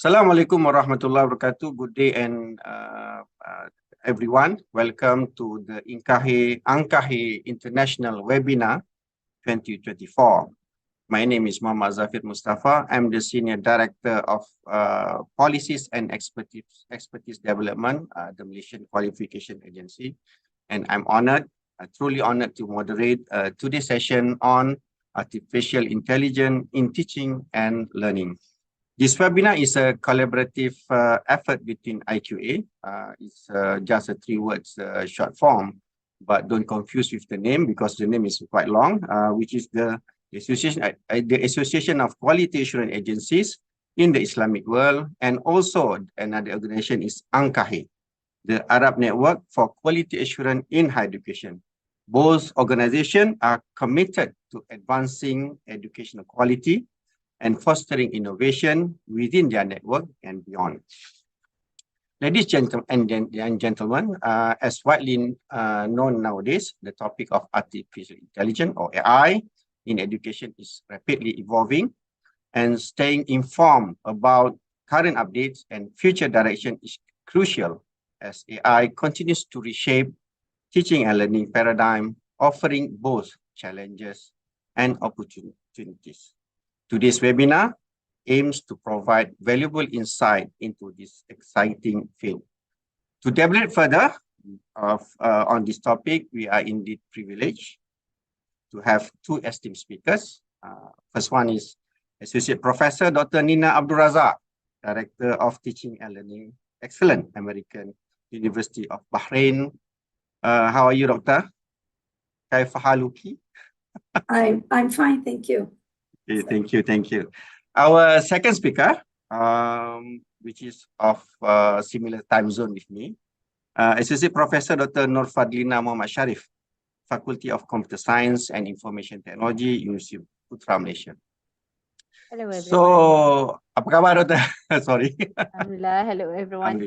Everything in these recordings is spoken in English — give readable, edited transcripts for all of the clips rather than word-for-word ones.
Assalamualaikum warahmatullahi wabarakatuh. Good day and everyone. Welcome to the IQA-ANQAHE International Webinar 2024. My name is Muhammad Zafir Mustafa. I'm the Senior Director of Policies and Expertise Development, the Malaysian Qualification Agency. And I'm truly honored to moderate today's session on artificial intelligence in teaching and learning. This webinar is a collaborative effort between IQA. It's just a 3 words short form, but don't confuse with the name because the name is quite long, which is the Association of Quality Assurance Agencies in the Islamic world, and also another organization is ANQAHE, the Arab Network for Quality Assurance in Higher Education. Both organizations are committed to advancing educational quality and fostering innovation within their network and beyond. Ladies and gentlemen, as widely known nowadays, the topic of artificial intelligence or AI in education is rapidly evolving, and staying informed about current updates and future direction is crucial as AI continues to reshape teaching and learning paradigm, offering both challenges and opportunities. Today's webinar aims to provide valuable insight into this exciting field. To deliberate further on this topic, we are indeed privileged to have 2 esteemed speakers. First one is Associate Professor Dr. Nina Abdul Razak, Director of Teaching and Learning Excellence, American University of Bahrain. How are you, Doctor? Kaifa haluki? I'm fine, thank you. Okay, thank you. Our second speaker, which is of similar time zone with me, Associate Professor Dr. Nur Fadlina Muhammad Sharif, Faculty of Computer Science and Information Technology, University Putra Malaysia. Hello everyone. So, apa khabar, Dr.? Sorry. Alhamdulillah, hello everyone.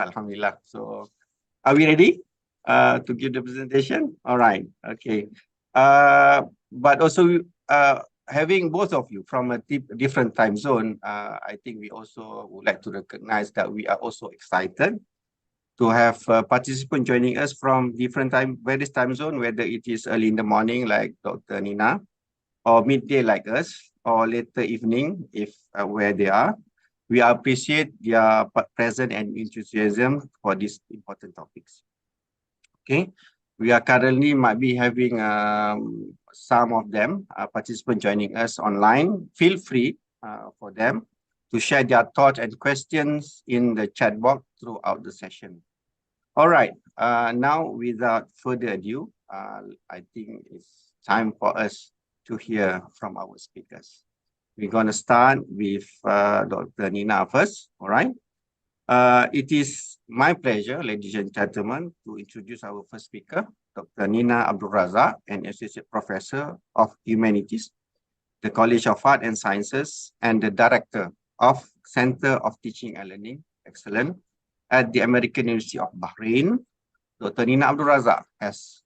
Alhamdulillah. So, are we ready to give the presentation? All right, okay. But also, having both of you from a different time zone, I think we also would like to recognize that we are also excited to have participants joining us from various time zone, whether it is early in the morning like Dr. Nina, or midday like us, or later evening if where they are. We appreciate their presence and enthusiasm for these important topics. Okay. We are currently might be having some of them participants joining us online. Feel free for them to share their thoughts and questions in the chat box throughout the session. All right. Now, without further ado, I think it's time for us to hear from our speakers. We're going to start with Dr. Nina first. All right. It is my pleasure, ladies and gentlemen, to introduce our first speaker, Dr. Nina Abdul Razak, an Associate Professor of Humanities, the College of Art and Sciences, and the Director of Center of Teaching and Learning Excellence at the American University of Bahrain. Dr. Nina Abdul Razak has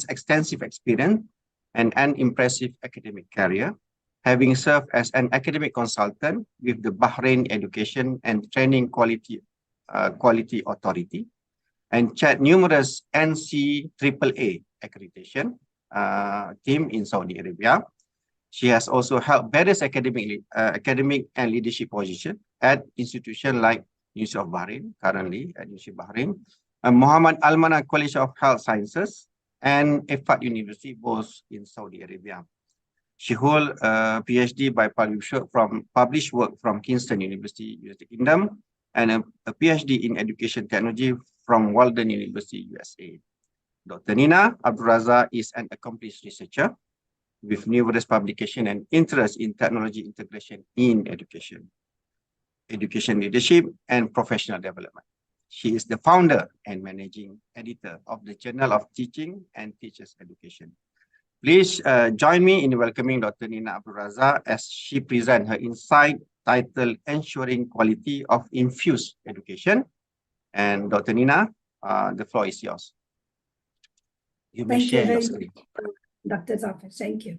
extensive experience and an impressive academic career, having served as an academic consultant with the Bahrain Education and Training Quality Authority, and chaired numerous NCAA accreditation team in Saudi Arabia. She has also held various academic and leadership positions at institutions like University of Bahrain, currently at University of Bahrain, Muhammad Al-Mana College of Health Sciences, and EFAT University, both in Saudi Arabia. She holds a PhD by published work from Kingston University, United Kingdom, and a PhD in Education Technology from Walden University, USA. Dr. Nina Abdul Razak is an accomplished researcher with numerous publications and interest in technology integration in education leadership, and professional development. She is the founder and managing editor of the Journal of Teaching and Teachers Education. Please join me in welcoming Dr. Nina Abdul Razak as she presents her insight titled Ensuring Quality of Infused Education. And Dr. Nina, the floor is yours. You may share your screen. Dr. Zafir, thank you.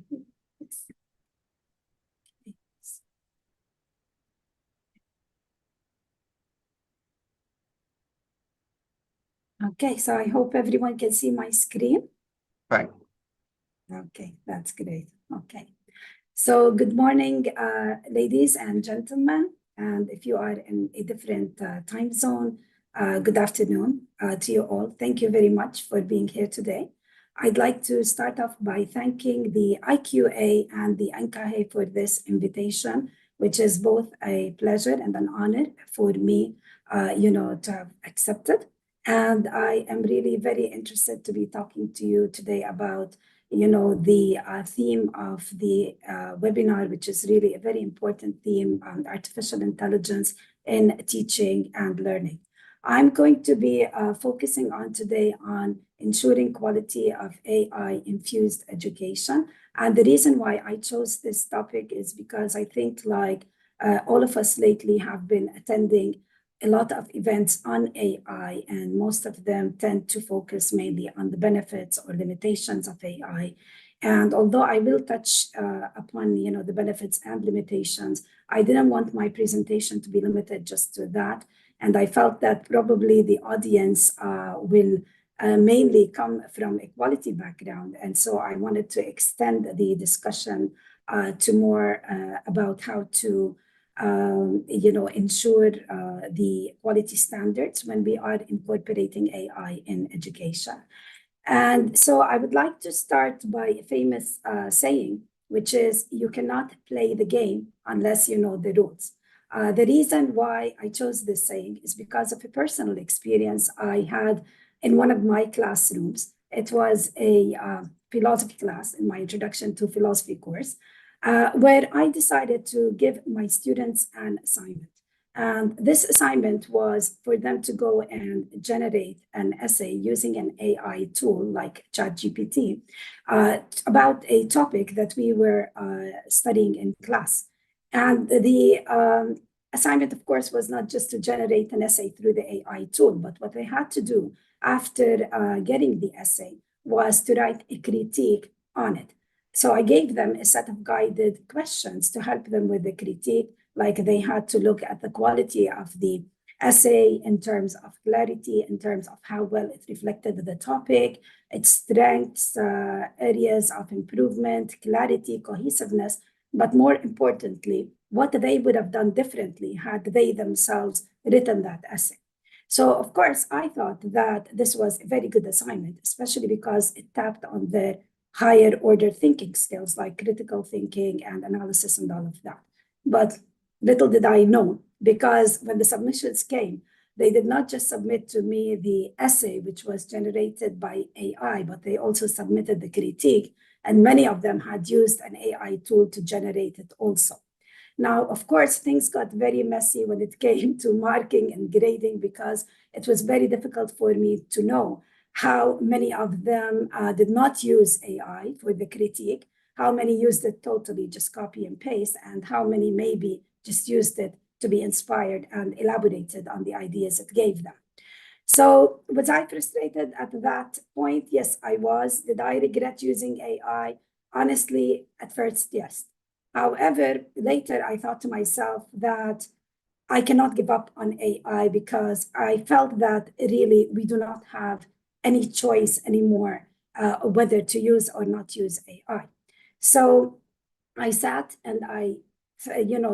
Okay, so I hope everyone can see my screen. Fine. Okay, that's great. Okay. So good morning, ladies and gentlemen. And if you are in a different time zone, good afternoon to you all. Thank you very much for being here today. I'd like to start off by thanking the IQA and the ANQAHE for this invitation, which is both a pleasure and an honor for me, to have accepted. And I am really very interested to be talking to you today about the theme of the webinar, which is really a very important theme on artificial intelligence in teaching and learning. I'm going to be focusing on today on ensuring quality of AI-infused education. And the reason why I chose this topic is because I think like all of us lately have been attending a lot of events on AI, and most of them tend to focus mainly on the benefits or limitations of AI. And although I will touch upon the benefits and limitations, I didn't want my presentation to be limited just to that. And I felt that probably the audience will mainly come from a quality background. And so I wanted to extend the discussion to more about how to ensure the quality standards when we are incorporating AI in education. And so I would like to start by a famous saying, which is, you cannot play the game unless you know the rules. The reason why I chose this saying is because of a personal experience I had in one of my classrooms. It was a philosophy class in my introduction to philosophy course, where I decided to give my students an assignment. And this assignment was for them to go and generate an essay using an AI tool like ChatGPT about a topic that we were studying in class. And the assignment, of course, was not just to generate an essay through the AI tool, but what they had to do after getting the essay was to write a critique on it. So I gave them a set of guided questions to help them with the critique, like they had to look at the quality of the essay in terms of clarity, in terms of how well it reflected the topic, its strengths, areas of improvement, clarity, cohesiveness, but more importantly, what they would have done differently had they themselves written that essay. So, of course, I thought that this was a very good assignment, especially because it tapped on their higher order thinking skills like critical thinking and analysis and all of that. But little did I know, because when the submissions came, they did not just submit to me the essay, which was generated by AI, but they also submitted the critique. And many of them had used an AI tool to generate it also. Now, of course, things got very messy when it came to marking and grading, because it was very difficult for me to know how many of them did not use AI for the critique, how many used it totally, just copy and paste, and how many maybe just used it to be inspired and elaborated on the ideas it gave them. So was I frustrated at that point? Yes, I was. Did I regret using AI? Honestly, at first, yes. However, later I thought to myself that I cannot give up on AI, because I felt that really we do not have any choice anymore whether to use or not use AI. So I sat and I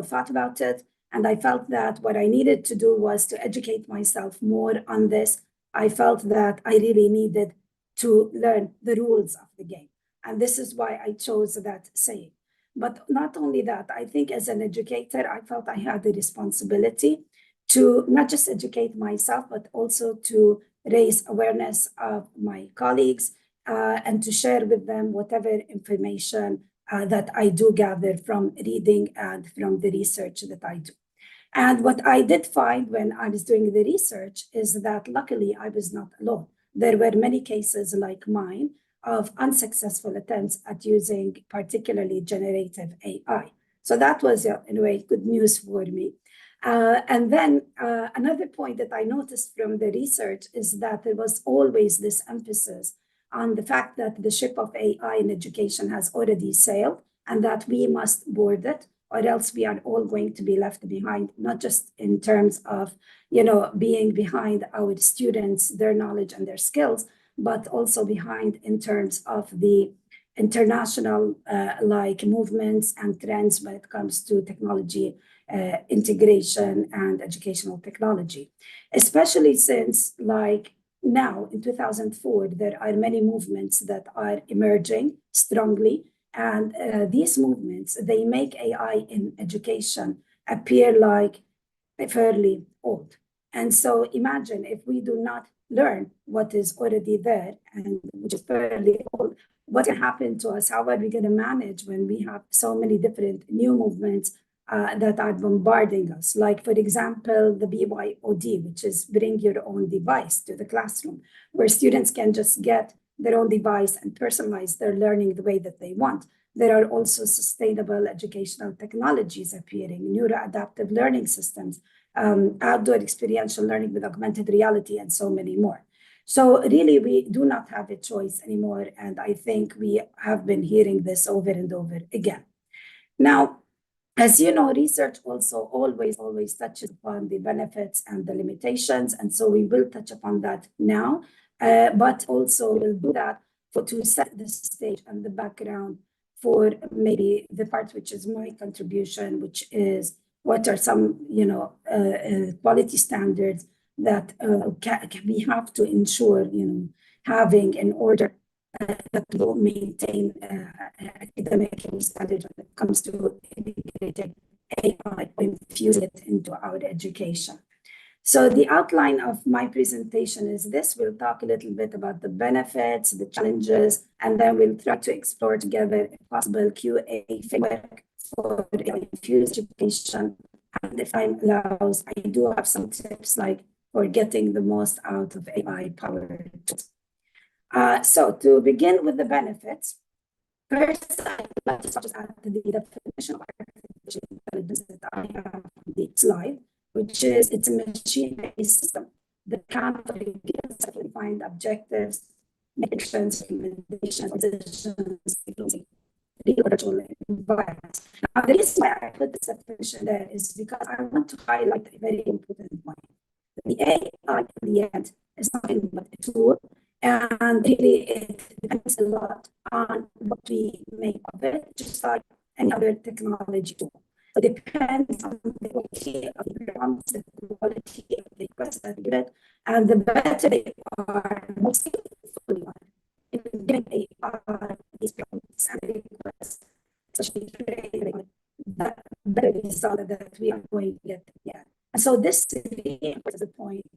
thought about it, and I felt that what I needed to do was to educate myself more on this. I felt that I really needed to learn the rules of the game. And this is why I chose that saying. But not only that, I think as an educator, I felt I had the responsibility to not just educate myself, but also to raise awareness of my colleagues and to share with them whatever information that I do gather from reading and from the research that I do. And what I did find when I was doing the research is that luckily I was not alone. There were many cases like mine of unsuccessful attempts at using particularly generative AI. So that was, in a way, good news for me. And then another point that I noticed from the research is that there was always this emphasis on the fact that the ship of AI in education has already sailed and that we must board it, or else we are all going to be left behind, not just in terms of, being behind our students, their knowledge and their skills, but also behind in terms of the international movements and trends when it comes to technology integration and educational technology, especially since now in 2004, there are many movements that are emerging strongly. And these movements, they make AI in education appear like fairly old. And so imagine if we do not learn what is already there and which is fairly old, what can happen to us? How are we going to manage when we have so many different new movements that are bombarding us? Like, for example, the BYOD, which is bring your own device to the classroom, where students can just get their own device and personalize their learning the way that they want. There are also sustainable educational technologies appearing, neuroadaptive learning systems, outdoor experiential learning with augmented reality, and so many more. So really, we do not have a choice anymore. And I think we have been hearing this over and over again. Now, as you know, research also always touches upon the benefits and the limitations. And so we will touch upon that now, but also we'll do that to set the stage and the background for maybe the part which is my contribution, which is what are some, quality standards that we have to ensure, having in order that will maintain academic standards when it comes to integrating AI, infuse it into our education. So the outline of my presentation is this. We'll talk a little bit about the benefits, the challenges, and then we'll try to explore together a possible QA framework for infused education. And if time allows, I do have some tips like for getting the most out of AI-powered tools. So to begin with the benefits, first, I'd like to start at the definition of artificial intelligence that I have on the slide, which is it's a machine-based system that can find objectives, make predictions, recommendations, decisions, including real virtual environments. Now, the reason why I put this definition there is because I want to highlight a very important point. The AI, in the end, is nothing but a tool, and really it depends a lot on what we make of it, just like any other technology tool. It depends on the quality of the prompts, the quality of the requests that we get, and the better they are, the more skillful you are in giving AI these prompts and the requests, especially the better result that we are going to get. Yeah. And so this really is the point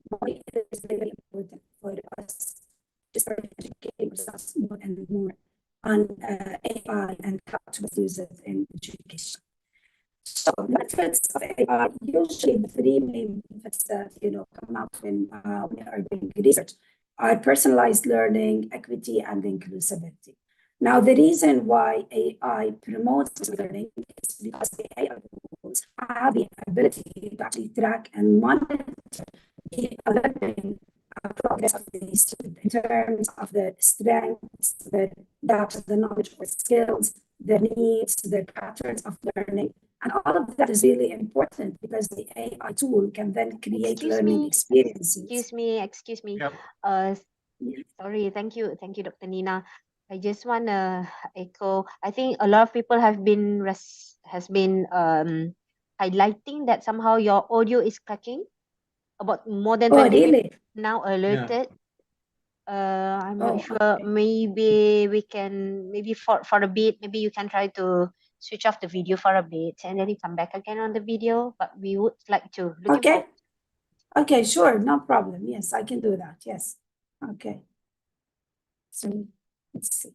why it is very important for us to start educating ourselves more and more on AI and how to use it in education. So benefits of AI, usually the three main benefits that come out when we are doing research are personalized learning, equity, and inclusivity. Now, the reason why AI promotes learning is because the AI tools have the ability to actually track and monitor the learning progress of the student in terms of their strengths, their depth, the knowledge or skills, their needs, their patterns of learning. And all of that is really important because the AI tool can then create learning experiences. Excuse me. Yep. Sorry, thank you, Dr. Nina. I just want to echo. I think a lot of people have been highlighting that somehow your audio is cracking. About more than 20 really? people now alerted. I'm not sure. Okay. Maybe we can, for a bit, maybe you can try to switch off the video for a bit and then you come back again on the video. But we would like to. Okay, sure, no problem. Yes, I can do that. Yes. Okay. So let's see.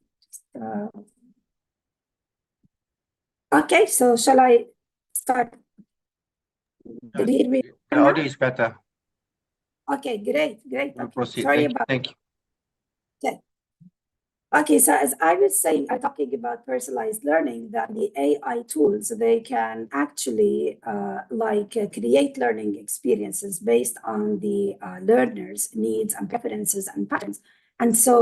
Okay, so shall I start? The audio is better. Okay, great. We'll Okay. proceed. Sorry about Thank you. Okay, so as I was saying, I'm talking about personalized learning, that the AI tools, they can actually create learning experiences based on the learner's needs and preferences and patterns. And so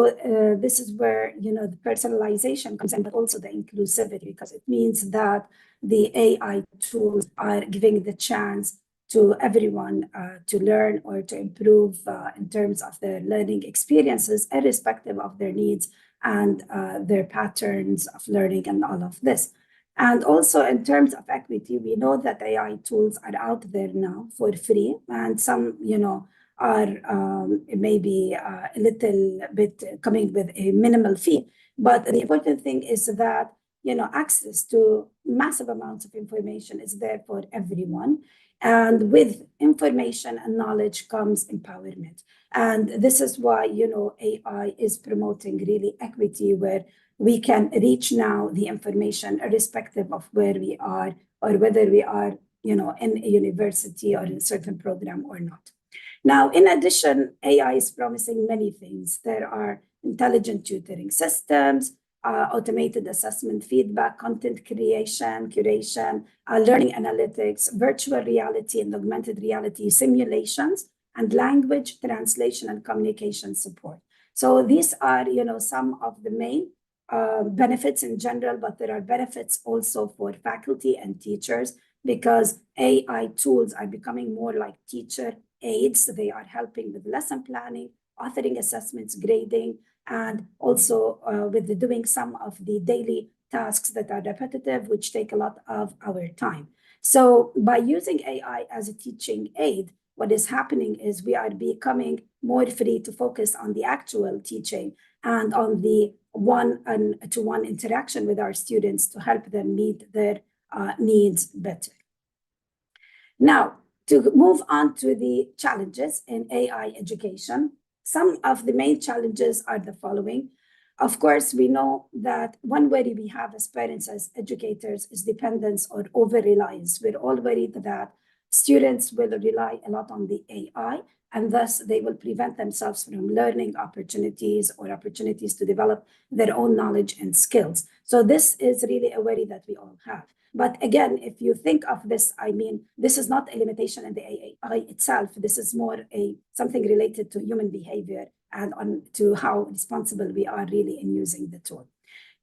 this is where, the personalization comes in, but also the inclusivity, because it means that the AI tools are giving the chance to everyone to learn or to improve in terms of their learning experiences, irrespective of their needs and their patterns of learning and all of this. And also in terms of equity, we know that AI tools are out there now for free, and some, are maybe a little bit coming with a minimal fee. But the important thing is that, access to massive amounts of information is there for everyone. And with information and knowledge comes empowerment. And this is why, AI is promoting really equity, where we can reach now the information irrespective of where we are or whether we are, in a university or in a certain program or not. Now, in addition, AI is promising many things. There are intelligent tutoring systems, automated assessment feedback, content creation, curation, learning analytics, virtual reality and augmented reality simulations, and language translation and communication support. So these are, some of the main benefits in general, but there are benefits also for faculty and teachers, because AI tools are becoming more like teacher aids. They are helping with lesson planning, authoring assessments, grading, and also with doing some of the daily tasks that are repetitive, which take a lot of our time. So by using AI as a teaching aid, what is happening is we are becoming more free to focus on the actual teaching and on the one-to-one interaction with our students to help them meet their needs better. Now, to move on to the challenges in AI education, some of the main challenges are the following. Of course, we know that one worry we have as parents, as educators, is dependence or over-reliance. We're all worried that students will rely a lot on the AI, and thus they will prevent themselves from learning opportunities or opportunities to develop their own knowledge and skills. So this is really a worry that we all have. But again, if you think of this, I mean, this is not a limitation in the AI itself. This is more something related to human behavior and on to how responsible we are really in using the tool.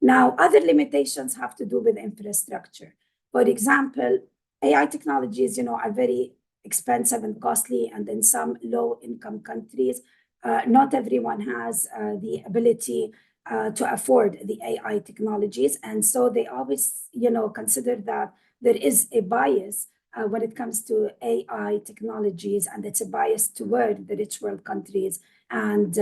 Now, other limitations have to do with infrastructure. For example, AI technologies, are very expensive and costly, and in some low-income countries, not everyone has the ability to afford the AI technologies. And so they always, consider that there is a bias when it comes to AI technologies, and it's a bias toward the rich world countries and,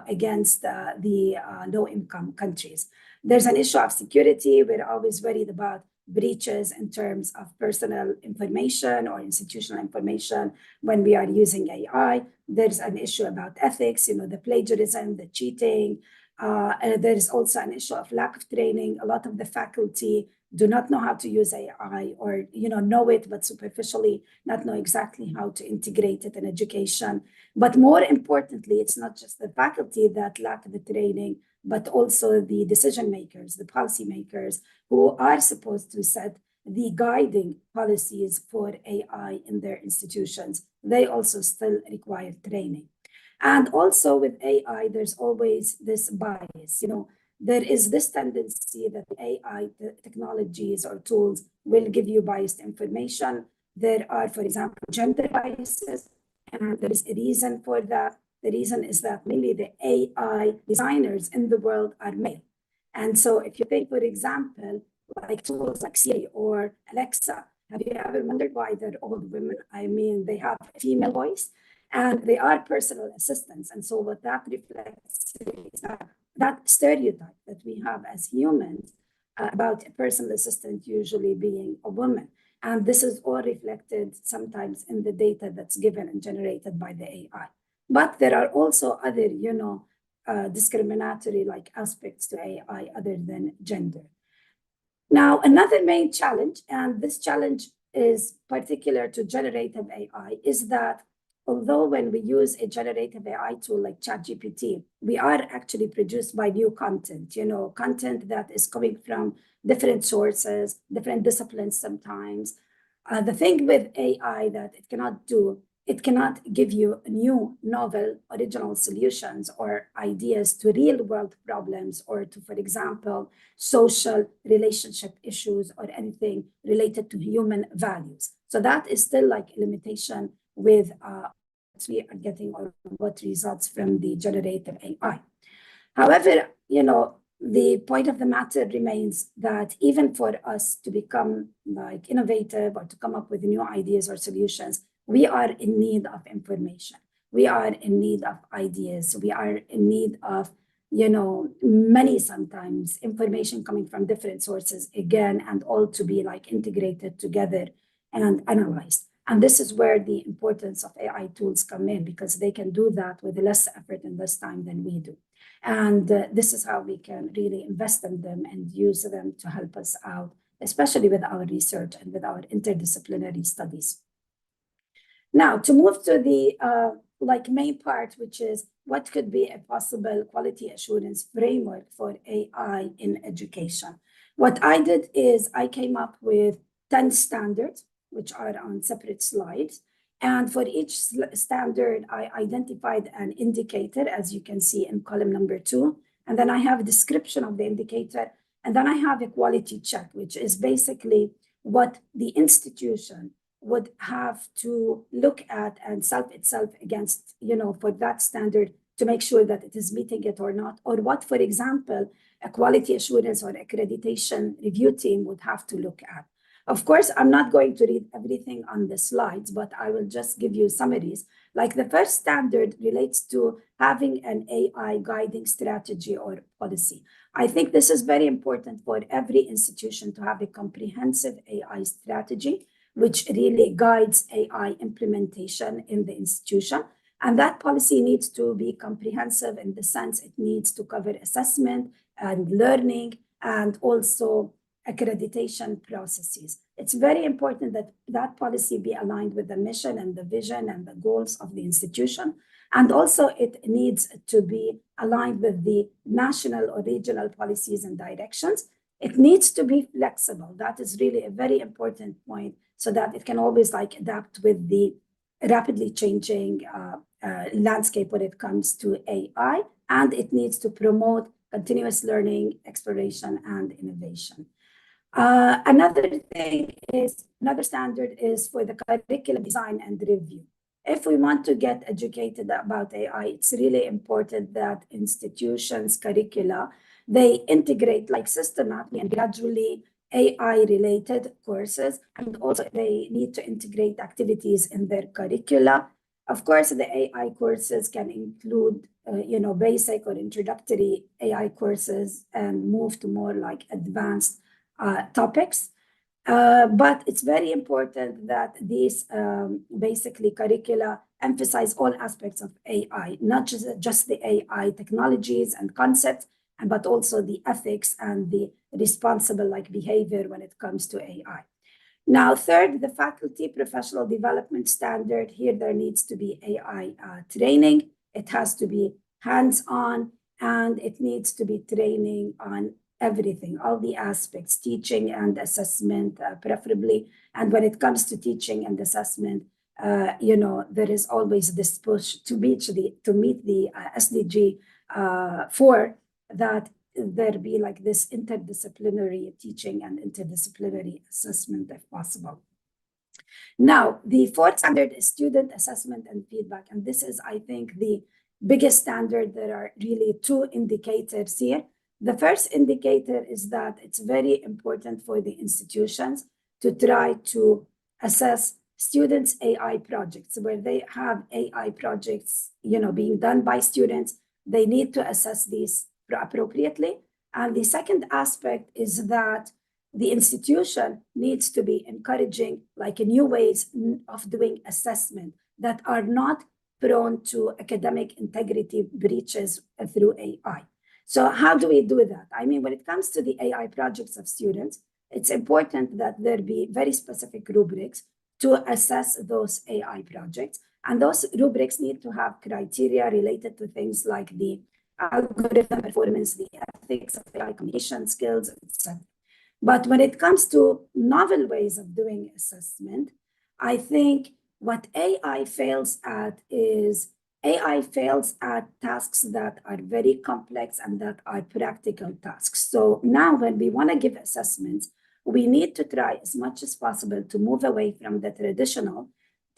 against the low-income countries. There's an issue of security. We're always worried about breaches in terms of personal information or institutional information when we are using AI. There's an issue about ethics, the plagiarism, the cheating. There is also an issue of lack of training. A lot of the faculty do not know how to use AI, or know it, but superficially not know exactly how to integrate it in education. But more importantly, it's not just the faculty that lack the training, but also the decision makers, the policy makers, who are supposed to set the guiding policies for AI in their institutions. They also still require training. And also with AI, there's always this bias. There is this tendency that AI technologies or tools will give you biased information. There are, for example, gender biases, and there is a reason for that. The reason is that mainly the AI designers in the world are male. And so if you think, for example, like tools like Siri or Alexa, have you ever wondered why they're all women? I mean, they have a female voice and they are personal assistants. And so what that reflects is that stereotype that we have as humans about a personal assistant usually being a woman. And this is all reflected sometimes in the data that's given and generated by the AI. But there are also other, discriminatory like aspects to AI other than gender. Now, another main challenge, and this challenge is particular to generative AI, is that although when we use a generative AI tool like ChatGPT, we are actually produced by new content, content that is coming from different sources, different disciplines sometimes. The thing with AI that it cannot do it cannot give you new, novel, original solutions or ideas to real-world problems or to, for example, social relationship issues or anything related to human values. So that is still like a limitation with we are getting or what results from the generative AI. However, the point of the matter remains that even for us to become like innovative or to come up with new ideas or solutions, we are in need of information. We are in need of ideas. We are in need of, many sometimes information coming from different sources again, and all to be like integrated together and analyzed. And this is where the importance of AI tools come in, because they can do that with less effort and less time than we do. And this is how we can really invest in them and use them to help us out, especially with our research and with our interdisciplinary studies. Now, to move to the main part, which is what could be a possible quality assurance framework for AI in education. What I did is I came up with 10 standards, which are on separate slides. And for each standard, I identified an indicator, as you can see in column number 2. And then I have a description of the indicator. And then I have a quality check, which is basically what the institution would have to look at and self itself against, for that standard to make sure that it is meeting it or not, or what, for example, a quality assurance or accreditation review team would have to look at. Of course, I'm not going to read everything on the slides, but I will just give you summaries. Like the first standard relates to having an AI guiding strategy or policy. I think this is very important for every institution to have a comprehensive AI strategy, which really guides AI implementation in the institution. And that policy needs to be comprehensive in the sense it needs to cover assessment and learning and also accreditation processes. It's very important that that policy be aligned with the mission and the vision and the goals of the institution. And also it needs to be aligned with the national or regional policies and directions. It needs to be flexible. That is really a very important point, so that it can always adapt with the rapidly changing landscape when it comes to AI. And it needs to promote continuous learning, exploration, and innovation. Another standard is for the curriculum design and review. If we want to get educated about AI, it's really important that institutions' curricula, they integrate systematically and gradually AI-related courses, and also they need to integrate activities in their curricula. Of course, the AI courses can include, basic or introductory AI courses and move to more advanced topics. But it's very important that these basically curricula emphasize all aspects of AI, not just the AI technologies and concepts, but also the ethics and the responsible behavior when it comes to AI. Now, third, the faculty professional development standard. Here, there needs to be AI training. It has to be hands-on, and it needs to be training on everything, all the aspects, teaching and assessment, preferably. And when it comes to teaching and assessment, there is always this push to meet the SDG 4, that there be this interdisciplinary teaching and interdisciplinary assessment if possible. Now, the fourth standard is student assessment and feedback. And this is, I think, the biggest standard. There are really 2 indicators here. The first indicator is that it's very important for the institutions to try to assess students' AI projects, where they have AI projects, being done by students. They need to assess these appropriately. And the second aspect is that the institution needs to be encouraging new ways of doing assessment that are not prone to academic integrity breaches through AI. So how do we do that? I mean, when it comes to the AI projects of students, it's important that there be very specific rubrics to assess those AI projects. And those rubrics need to have criteria related to things like the algorithm performance, the ethics of AI communication skills, etc. But when it comes to novel ways of doing assessment, I think What AI fails at is AI fails at tasks that are very complex and that are practical tasks. So now when we want to give assessments, we need to try as much as possible to move away from the traditional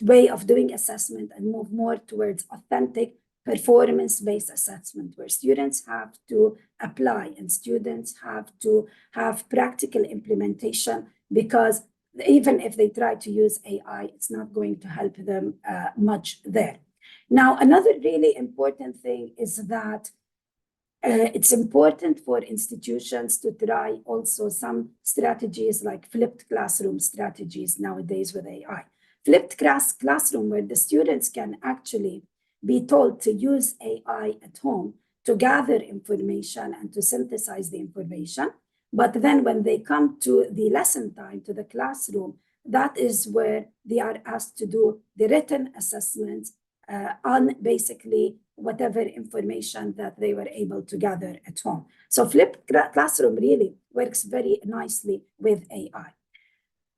way of doing assessment and move more towards authentic performance-based assessment, where students have to apply and students have to have practical implementation, because even if they try to use AI, it's not going to help them much there. Now, another really important thing is that it's important for institutions to try also some strategies like flipped classroom strategies nowadays with AI. Flipped classroom, where the students can actually be told to use AI at home to gather information and to synthesize the information. But then when they come to the lesson time, to the classroom, that is where they are asked to do the written assessments on basically whatever information that they were able to gather at home. So flipped classroom really works very nicely with AI.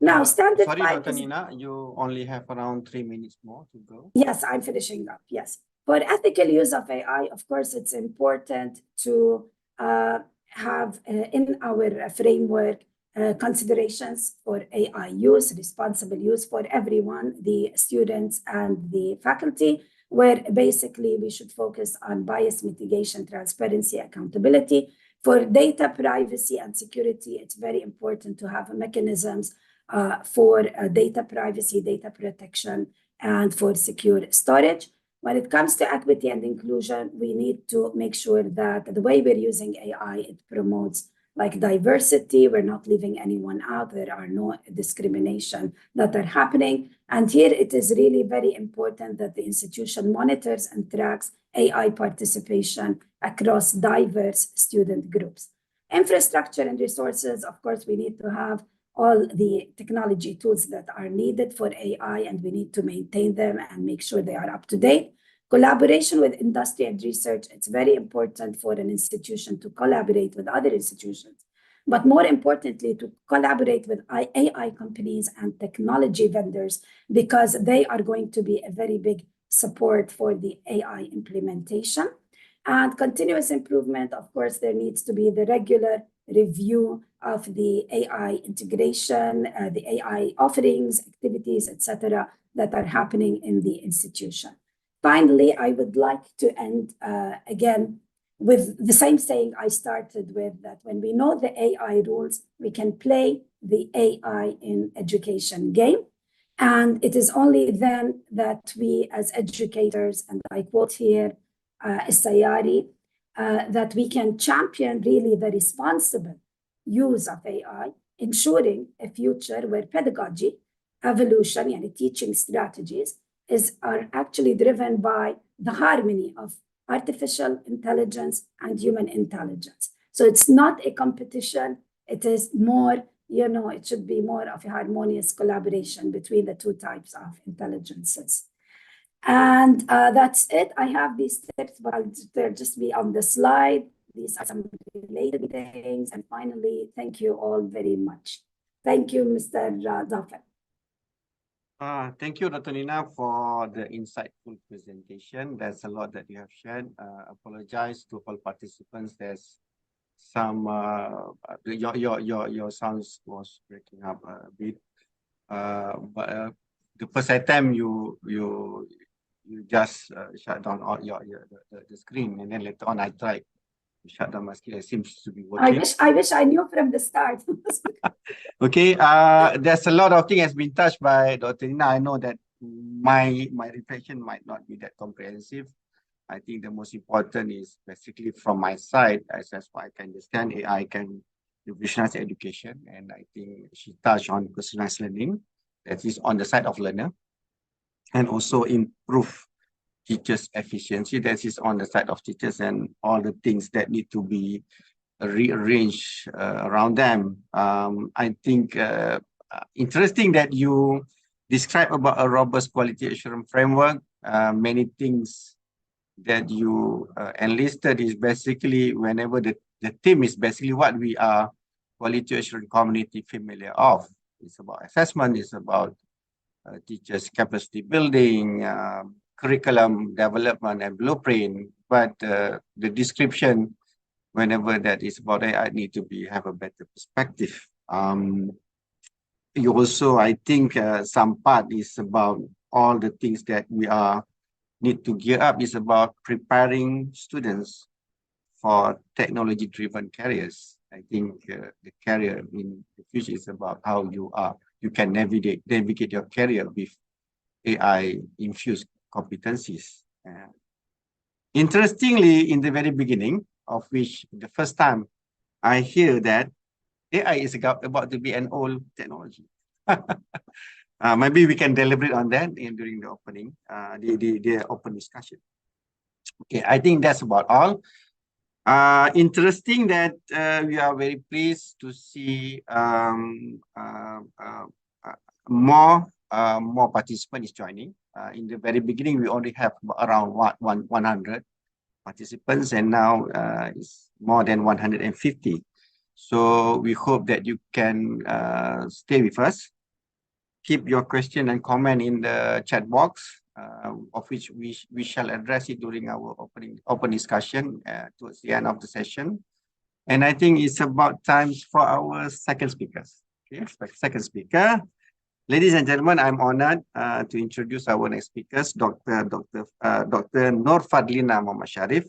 Now, standard sorry, 5 Dr. Nina, you only have around 3 minutes more to go. Yes, I'm finishing up. Yes. For ethical use of AI, of course, it's important to have in our framework considerations for AI use, responsible use for everyone, the students and the faculty, where basically we should focus on bias mitigation, transparency, accountability. For data privacy and security, it's very important to have mechanisms for data privacy, data protection, and for secure storage. When it comes to equity and inclusion, we need to make sure that the way we're using AI, it promotes like diversity. We're not leaving anyone out. There are no discrimination that are happening. And here it is really very important that the institution monitors and tracks AI participation across diverse student groups. Infrastructure and resources, of course, we need to have all the technology tools that are needed for AI, and we need to maintain them and make sure they are up to date. Collaboration with industry and research, it's very important for an institution to collaborate with other institutions, but more importantly, to collaborate with AI companies and technology vendors, because they are going to be a very big support for the AI implementation. And continuous improvement, of course, there needs to be the regular review of the AI integration, the AI offerings, activities, etc., that are happening in the institution. Finally, I would like to end again with the same saying I started with, that when we know the AI rules, we can play the AI in education game. And it is only then that we as educators, and I quote here Sayari, that we can champion really the responsible use of AI, ensuring a future where pedagogy, evolution, and teaching strategies are actually driven by the harmony of artificial intelligence and human intelligence. So it's not a competition. It is more, it should be more of a harmonious collaboration between the two types of intelligences. And that's it. I have these tips, but they'll just be on the slide. These are some related things. And finally, thank you all very much. Thank you, Mr. Zafar. Thank you, Dr. Nina, for the insightful presentation. There's a lot that you have shared. Apologize to all participants. There's some your sounds was breaking up a bit. But the first attempt you just shut down all the screen, and then later on I tried to shut down my screen. It seems to be working. I wish I knew from the start. Okay, there's a lot of things has been touched by Dr. Nina. I know that my reflection might not be that comprehensive. I think the most important is basically from my side, as far as I can understand, AI can revolutionize education, and I think she touched on personalized learning, that is on the side of learner, and also improve teachers' efficiency, that is on the side of teachers, and all the things that need to be rearranged around them. I think interesting that you describe about a robust quality assurance framework. Many things that you enlisted is basically whenever the theme is basically what we are quality assurance community familiar of. It's about assessment, it's about teachers' capacity building, curriculum development and blueprint, but the description, whenever that is about AI, need to have a better perspective. You also, I think, some part is about all the things that we need to gear up is about preparing students for technology-driven careers. I think the career in the future is about how you can navigate your career with AI-infused competencies. Interestingly, in the very beginning, of which the first time I hear that AI is about to be an old technology. Maybe we can deliberate on that during the opening, the open discussion. Okay, I think that's about all. Interesting that we are very pleased to see more participants joining. In the very beginning, we only have around 100 participants, and now it's more than 150. So we hope that you can stay with us. Keep your question and comment in the chat box, of which we shall address it during our open discussion towards the end of the session. And I think it's about time for our second speakers. Okay, second speaker. Ladies and gentlemen, I'm honored to introduce our next speakers, Dr. Nur Fadlina Muhammad Sharif,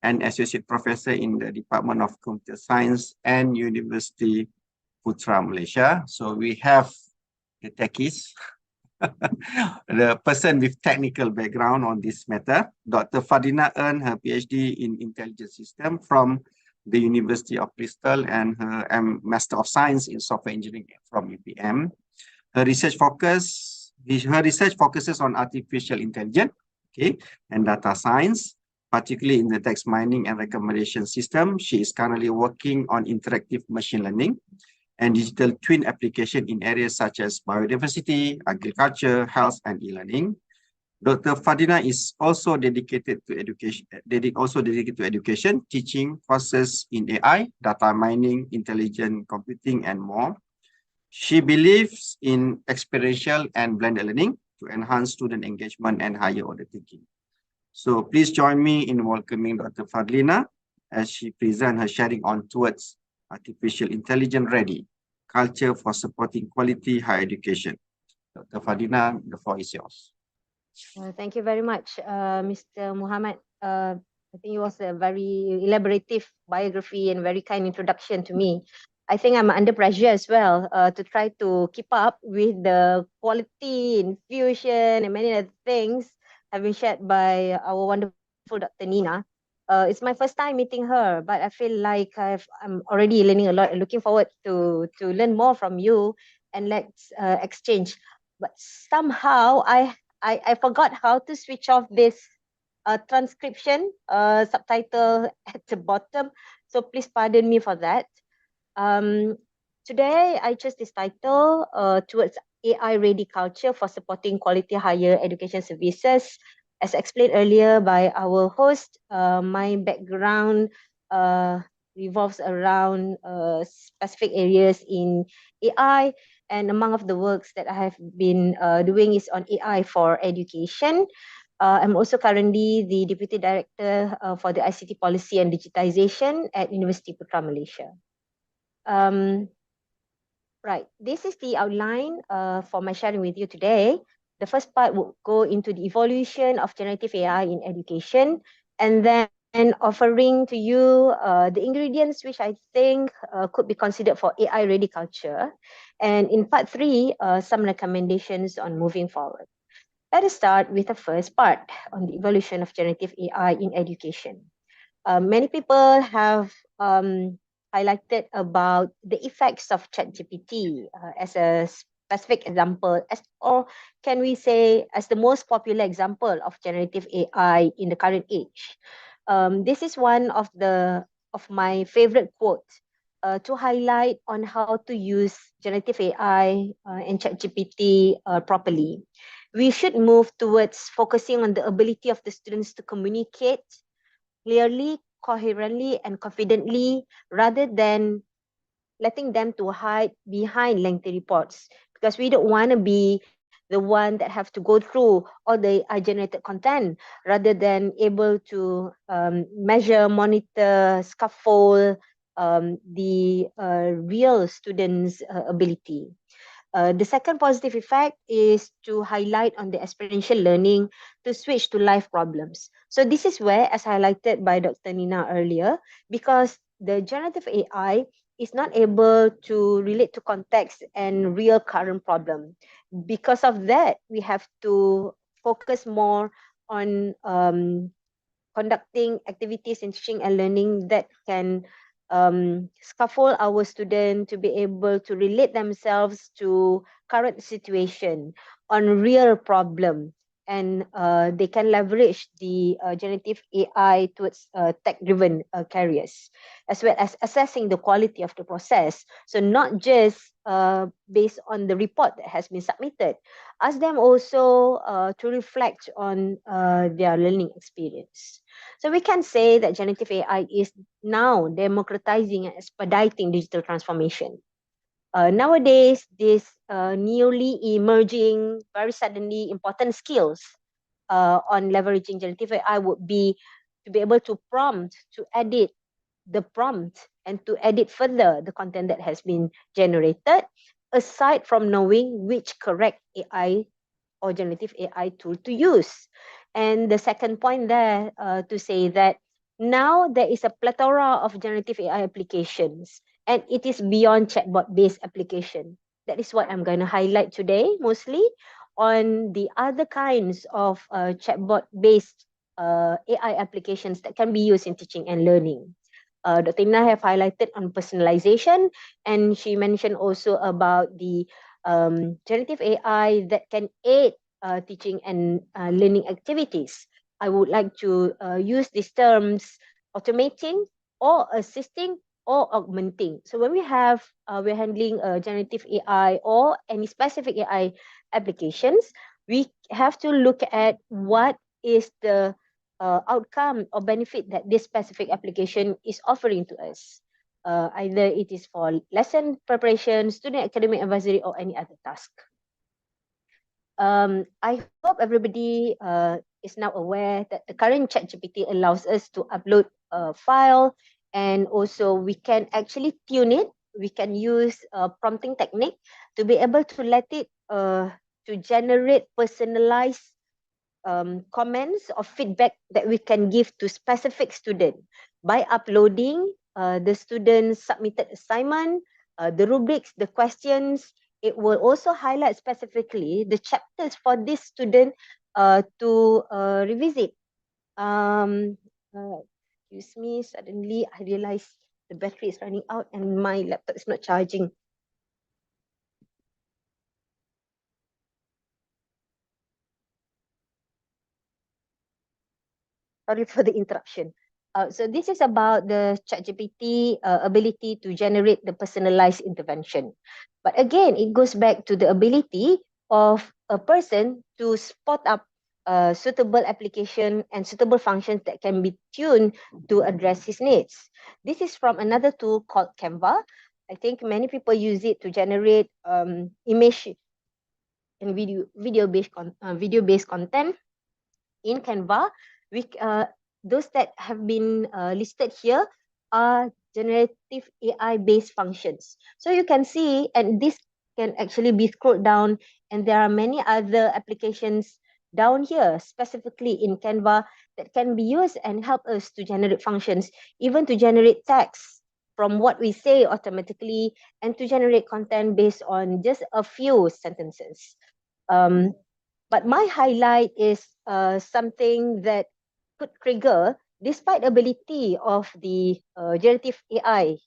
an associate professor in the Department of Computer Science and University Putra, Malaysia. So we have the techies, the person with technical background on this matter. Dr. Fadlina earned her PhD in Intelligence System from the University of Bristol and her Master of Science in Software Engineering from UPM. Her research focuses on artificial intelligence, okay, and data science, particularly in the text mining and recommendation system. She is currently working on interactive machine learning and digital twin application in areas such as biodiversity, agriculture, health, and e-learning. Dr. Fadlina is also dedicated to education, teaching courses in AI, data mining, intelligent computing, and more. She believes in experiential and blended learning to enhance student engagement and higher order thinking. So please join me in welcoming Dr. Fadlina as she presents her sharing on towards artificial intelligence ready, culture for supporting quality higher education. Dr. Fadlina, the floor is yours. Thank you very much, Mr. Muhammad. I think it was a very elaborative biography and very kind introduction to me. I think I'm under pressure as well to try to keep up with the quality, infusion, and many other things have been shared by our wonderful Dr. Nina. It's my first time meeting her, but I feel like I'm already learning a lot and looking forward to learn more from you, and let's exchange. But somehow I forgot how to switch off this transcription subtitle at the bottom. So please pardon me for that. Today, I chose this title towards AI-ready culture for supporting quality higher education services. As explained earlier by our host, my background revolves around specific areas in AI, and among of the works that I have been doing is on AI for education. I'm also currently the Deputy Director for the ICT Policy and Digitization at University Putra, Malaysia. Right, this is the outline for my sharing with you today. The first part will go into the evolution of generative AI in education, and then offering to you the ingredients which I think could be considered for AI-ready culture. And in part 3, some recommendations on moving forward. Let us start with the first part on the evolution of generative AI in education. Many people have highlighted about the effects of ChatGPT as a specific example, or can we say as the most popular example of generative AI in the current age. This is one of my favorite quotes to highlight on how to use generative AI and ChatGPT properly. We should move towards focusing on the ability of the students to communicate clearly, coherently, and confidently, rather than letting them to hide behind lengthy reports, because we don't want to be the one that have to go through all the generated content rather than able to measure, monitor, scaffold the real students' ability. The second positive effect is to highlight on the experiential learning to switch to live problems. So this is where, as highlighted by Dr. Nina earlier, because the generative AI is not able to relate to context and real current problem. Because of that, we have to focus more on conducting activities in teaching and learning that can scaffold our student to be able to relate themselves to current situation on real problem, and they can leverage the generative AI towards tech-driven careers, as well as assessing the quality of the process. So not just based on the report that has been submitted, ask them also to reflect on their learning experience. So we can say that generative AI is now democratizing and expediting digital transformation. Nowadays, these newly emerging, very suddenly important skills on leveraging generative AI would be to be able to prompt, to edit the prompt, and to edit further the content that has been generated, aside from knowing which correct AI or generative AI tool to use. And the second point there to say that now there is a plethora of generative AI applications, and it is beyond chatbot based application. That is what I'm going to highlight today, mostly on the other kinds of chatbot based AI applications that can be used in teaching and learning. Dr. Ina have highlighted on personalization, and she mentioned also about the generative AI that can aid teaching and learning activities. I would like to use these terms: automating or assisting or augmenting. So when we're handling generative AI or any specific AI applications, we have to look at what is the outcome or benefit that this specific application is offering to us. Either it is for lesson preparation, student academic advisory, or any other task. I hope everybody is now aware that the current ChatGPT allows us to upload a file, and also we can actually tune it. We can use a prompting technique to be able to let it to generate personalized comments or feedback that we can give to specific student by uploading the students' submitted assignment, the rubrics, the questions. It will also highlight specifically the chapters for this student to revisit. Excuse me, suddenly I realized the battery is running out and my laptop is not charging. Sorry for the interruption. So this is about the ChatGPT ability to generate the personalized intervention. But again, it goes back to the ability of a person to spot up suitable application and suitable functions that can be tuned to address his needs. This is from another tool called Canva. I think many people use it to generate image and video-based content in Canva. We those that have been listed here are generative AI based functions. So you can see, and this can actually be scrolled down, and there are many other applications down here, specifically in Canva, that can be used and help us to generate functions, even to generate text from what we say automatically, and to generate content based on just a few sentences. But my highlight is something that could trigger, despite ability of the generative AI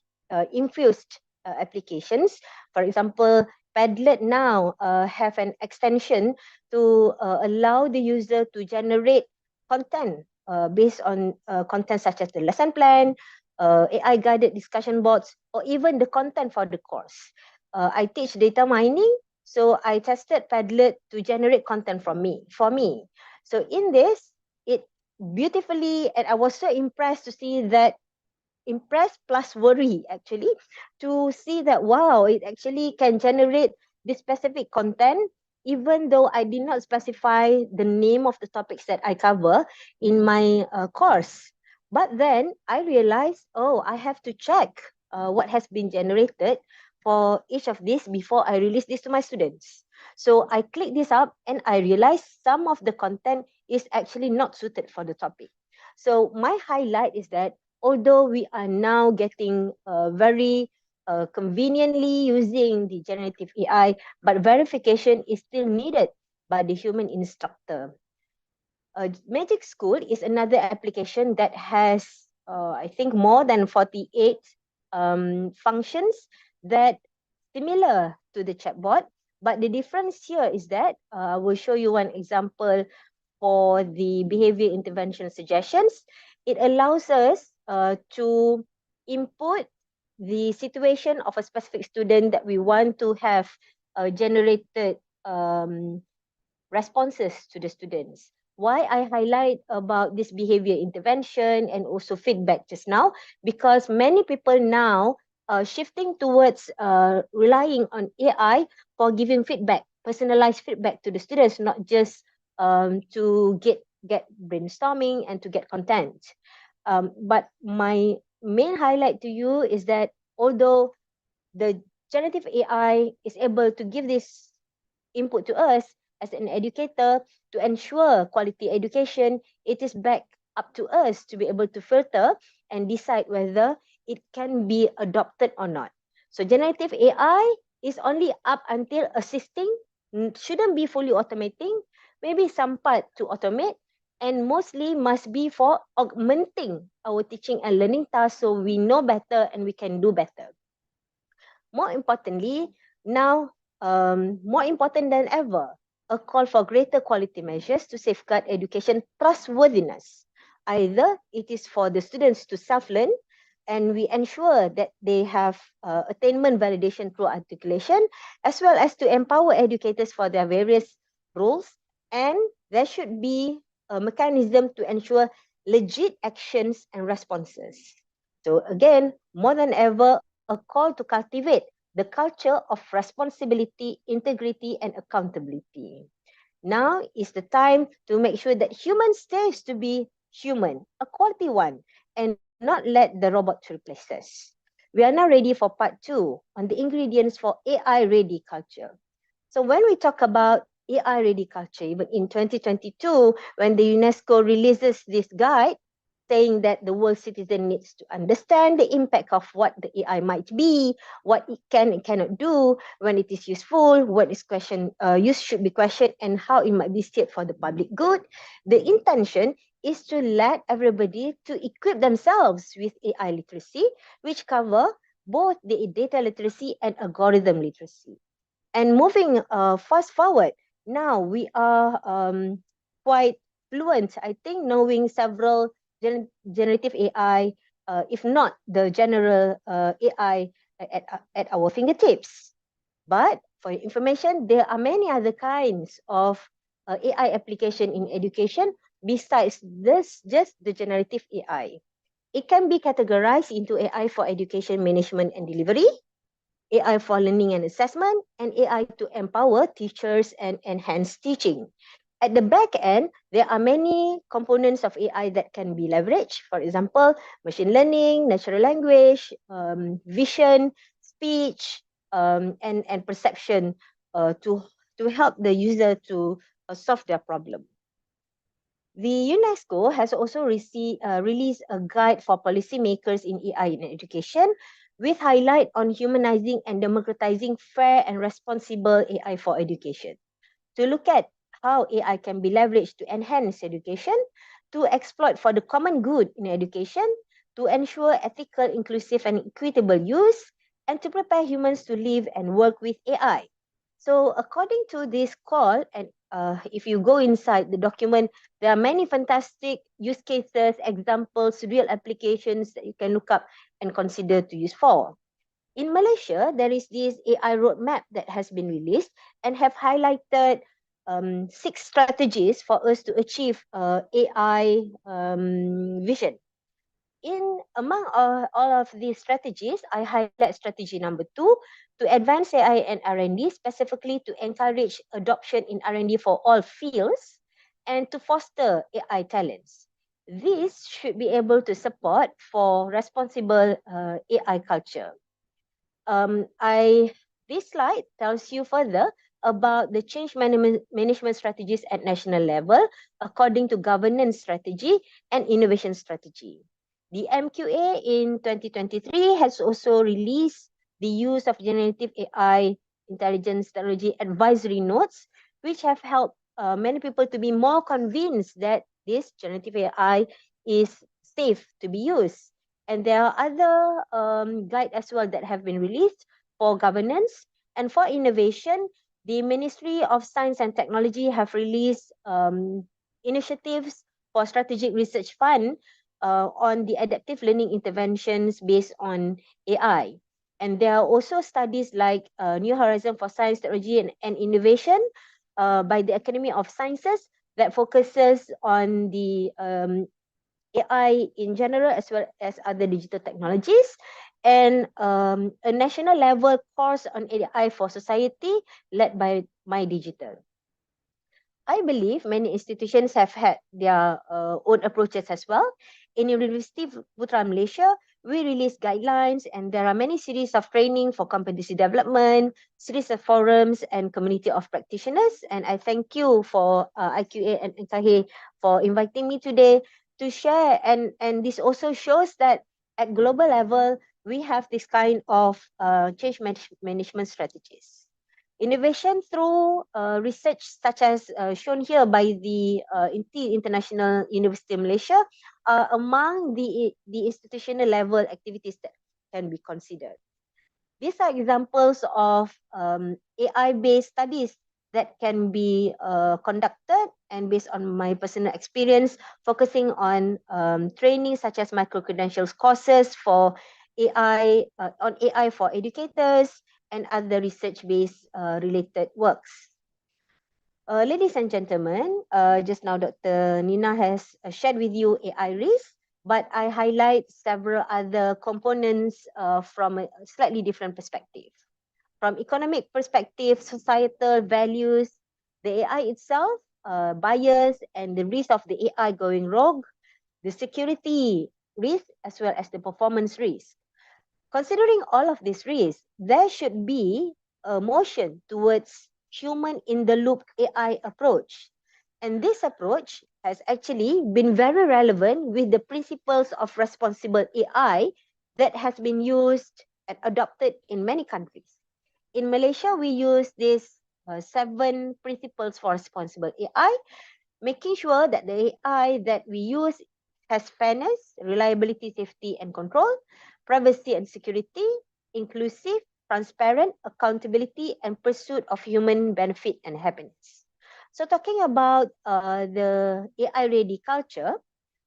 infused applications. For example, Padlet now have an extension to allow the user to generate content based on content such as the lesson plan, AI guided discussion boards, or even the content for the course. I teach data mining, so I tested Padlet to generate content for me. So in this, it beautifully, and I was so impressed to see that, impressed plus worry actually, to see that wow, it actually can generate this specific content even though I did not specify the name of the topics that I cover in my course. But then I realized, oh, I have to check what has been generated for each of these before I release this to my students. So I click this up and I realized some of the content is actually not suited for the topic. So my highlight is that although we are now getting very conveniently using the generative AI, but verification is still needed by the human instructor. Magic School is another application that has, I think, more than 48 functions that similar to the chatbot. But the difference here is that I will show you one example for the behavior intervention suggestions. It allows us to input the situation of a specific student that we want to have generated responses to the students. Why I highlight about this behavior intervention and also feedback just now, because many people now are shifting towards relying on AI for giving feedback, personalized feedback to the students, not just to get brainstorming and to get content. But my main highlight to you is that although the generative AI is able to give this input to us as an educator to ensure quality education, it is back up to us to be able to filter and decide whether it can be adopted or not. So generative AI is only up until assisting, shouldn't be fully automating, maybe some part to automate, and mostly must be for augmenting our teaching and learning tasks so we know better and we can do better. More importantly, now, more important than ever, a call for greater quality measures to safeguard education trustworthiness. Either it is for the students to self-learn and we ensure that they have attainment validation through articulation, as well as to empower educators for their various roles. And there should be a mechanism to ensure legit actions and responses. So again, more than ever, a call to cultivate the culture of responsibility, integrity, and accountability. Now is the time to make sure that human stays to be human, a quality one, and not let the robot replace us. We are now ready for part 2 on the ingredients for AI-ready culture. So when we talk about AI-ready culture, even in 2022, when the UNESCO releases this guide, saying that the world citizen needs to understand the impact of what the AI might be, what it can and cannot do, when it is useful, what is use should be questioned, and how it might be steered for the public good. The intention is to let everybody to equip themselves with AI literacy, which cover both the data literacy and algorithm literacy. And moving fast forward, now we are quite fluent, I think, knowing several generative AI, if not the general AI at our fingertips. But for your information, there are many other kinds of AI application in education besides this, just the generative AI. It can be categorized into AI for education management and delivery, AI for learning and assessment, and AI to empower teachers and enhance teaching. At the back end, there are many components of AI that can be leveraged. For example, machine learning, natural language, vision, speech, and perception to help the user to solve their problem. The UNESCO has also released a guide for policymakers in AI in education with highlight on humanizing and democratizing fair and responsible AI for education. To look at how AI can be leveraged to enhance education, to exploit for the common good in education, to ensure ethical, inclusive, and equitable use, and to prepare humans to live and work with AI. So according to this call, and if you go inside the document, there are many fantastic use cases, examples, real applications that you can look up and consider to use for. In Malaysia, there is this AI roadmap that has been released and have highlighted 6 strategies for us to achieve AI vision. In among all of these strategies, I highlight strategy number 2, to advance AI and R&D, specifically to encourage adoption in R&D for all fields and to foster AI talents. This should be able to support for responsible AI culture. This slide tells you further about the change management strategies at national level according to governance strategy and innovation strategy. The MQA in 2023 has also released the use of generative AI intelligence technology advisory notes, which have helped many people to be more convinced that this generative AI is safe to be used. And there are other guides as well that have been released for governance. And for innovation, the Ministry of Science and Technology have released initiatives for strategic research fund on the adaptive learning interventions based on AI. And there are also studies like New Horizon for Science, Technology and Innovation by the Academy of Sciences that focuses on the AI in general as well as other digital technologies, and a national level course on AI for society led by My Digital. I believe many institutions have had their own approaches as well. In University Putra Malaysia, we release guidelines and there are many series of training for competency development, series of forums and community of practitioners. And I thank you for IQA and ANQAHE for inviting me today to share. And this also shows that at global level, we have this kind of change management strategies. Innovation through research such as shown here by the INTI International University of Malaysia are among the institutional level activities that can be considered. These are examples of AI-based studies that can be conducted, and based on my personal experience, focusing on training such as micro-credentials courses for AI, on AI for educators, and other research-based related works. Ladies and gentlemen, just now Dr. Nina has shared with you AI risk, but I highlight several other components from a slightly different perspective. From economic perspective, societal values, the AI itself, bias, and the risk of the AI going rogue, the security risk, as well as the performance risk. Considering all of these risks, there should be a motion towards human in the loop AI approach. And this approach has actually been very relevant with the principles of responsible AI that has been used and adopted in many countries. In Malaysia, we use these 7 principles for responsible AI, making sure that the AI that we use has fairness, reliability, safety, and control, privacy and security, inclusive, transparent, accountability, and pursuit of human benefit and happiness. So talking about the AI-ready culture,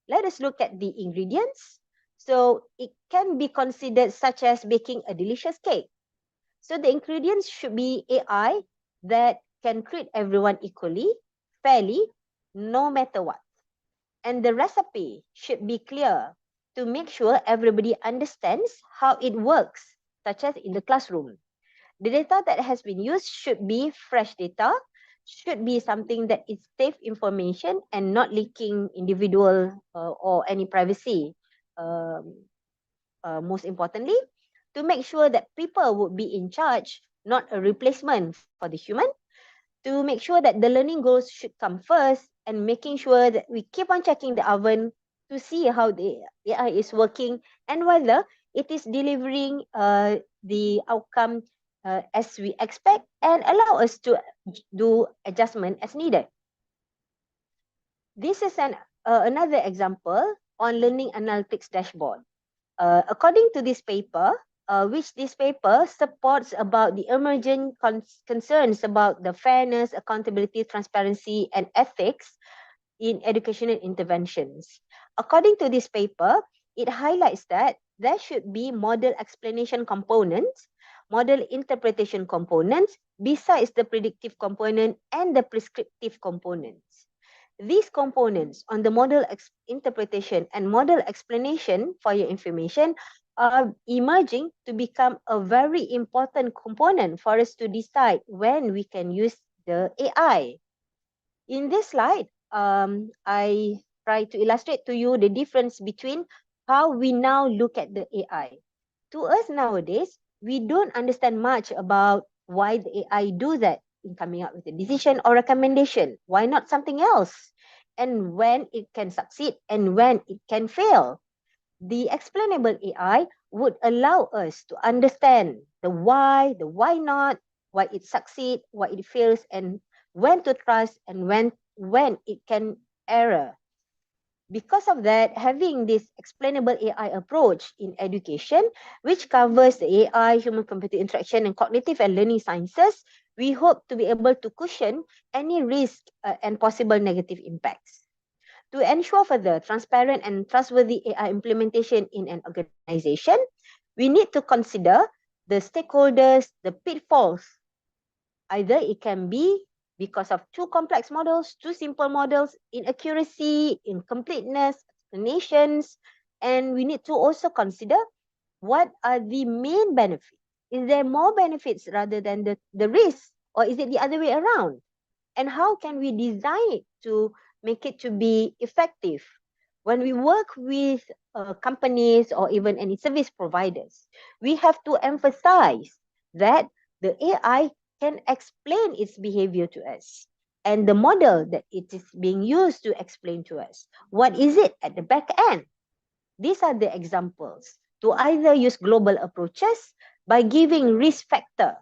let us look at the ingredients. So it can be considered such as baking a delicious cake. So the ingredients should be AI that can treat everyone equally, fairly, no matter what. And the recipe should be clear to make sure everybody understands how it works, such as in the classroom. The data that has been used should be fresh data, should be something that is safe information and not leaking individual or any privacy. Most importantly, to make sure that people would be in charge, not a replacement for the human, to make sure that the learning goals should come first, and making sure that we keep on checking the oven to see how the AI is working and whether it is delivering the outcome as we expect, and allow us to do adjustment as needed. This is another example on learning analytics dashboard. According to this paper, which this paper supports about the emerging concerns about the fairness, accountability, transparency, and ethics in educational interventions. According to this paper, it highlights that there should be model explanation components, model interpretation components, besides the predictive component and the prescriptive components. These components on the model interpretation and model explanation, for your information, are emerging to become a very important component for us to decide when we can use the AI. In this slide, I try to illustrate to you the difference between how we now look at the AI. To us nowadays, we don't understand much about why the AI do that in coming up with a decision or recommendation. Why not something else? And when it can succeed and when it can fail. The explainable AI would allow us to understand the why not, why it succeeds, why it fails, and when to trust and when it can error. Because of that, having this explainable AI approach in education, which covers the AI, human-computer interaction, and cognitive and learning sciences, we hope to be able to cushion any risk and possible negative impacts. To ensure further transparent and trustworthy AI implementation in an organization, we need to consider the stakeholders, the pitfalls. Either it can be because of too complex models, too simple models, inaccuracy, incompleteness, explanations, and we need to also consider what are the main benefits. Is there more benefits rather than the risk, or is it the other way around? And how can we design it to make it to be effective? When we work with companies or even any service providers, we have to emphasize that the AI can explain its behavior to us and the model that it is being used to explain to us. What is it at the back end? These are the examples to either use global approaches by giving risk factor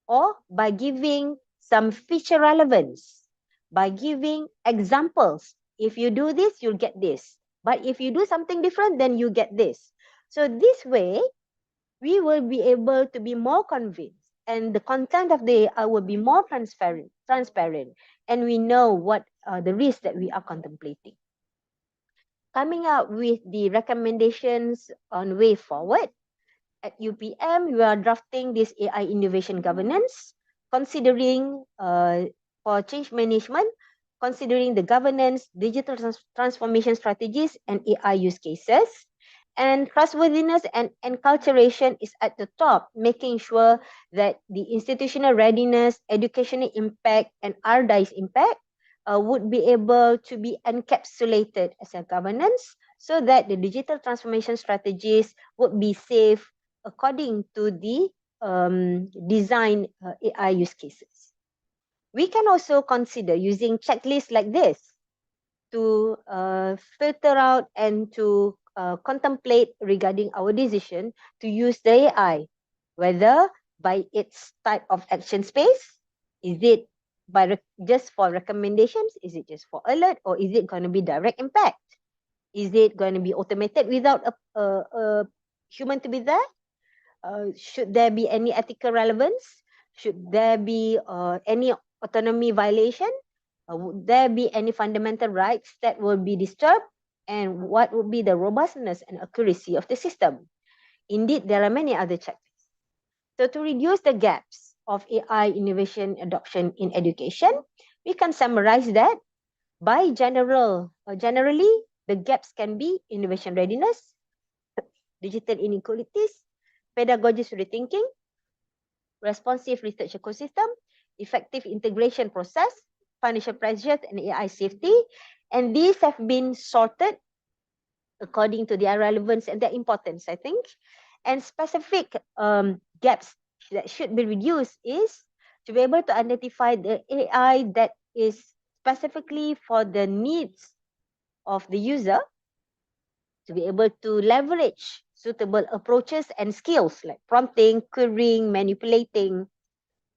or by giving some feature relevance, by giving examples. If you do this, you'll get this. But if you do something different, then you get this. So this way, we will be able to be more convinced and the content of the AI will be more transparent, and we know what are the risks that we are contemplating. Coming up with the recommendations on way forward, at UPM, we are drafting this AI innovation governance, considering for change management, considering the governance, digital transformation strategies, and AI use cases. And trustworthiness and enculturation is at the top, making sure that the institutional readiness, educational impact, and RDI's impact would be able to be encapsulated as a governance so that the digital transformation strategies would be safe according to the design AI use cases. We can also consider using checklists like this to filter out and to contemplate regarding our decision to use the AI, whether by its type of action space, is it by just for recommendations, is it just for alert, or is it going to be direct impact? Is it going to be automated without a human to be there? Should there be any ethical relevance? Should there be any autonomy violation? Would there be any fundamental rights that will be disturbed? And what would be the robustness and accuracy of the system? Indeed, there are many other checklists. So to reduce the gaps of AI innovation adoption in education, we can summarize that by generally, the gaps can be innovation readiness, digital inequalities, pedagogy rethinking, responsive research ecosystem, effective integration process, financial pressures, and AI safety. And these have been sorted according to their relevance and their importance, I think. And specific gaps that should be reduced is to be able to identify the AI that is specifically for the needs of the user, to be able to leverage suitable approaches and skills like prompting, querying, manipulating,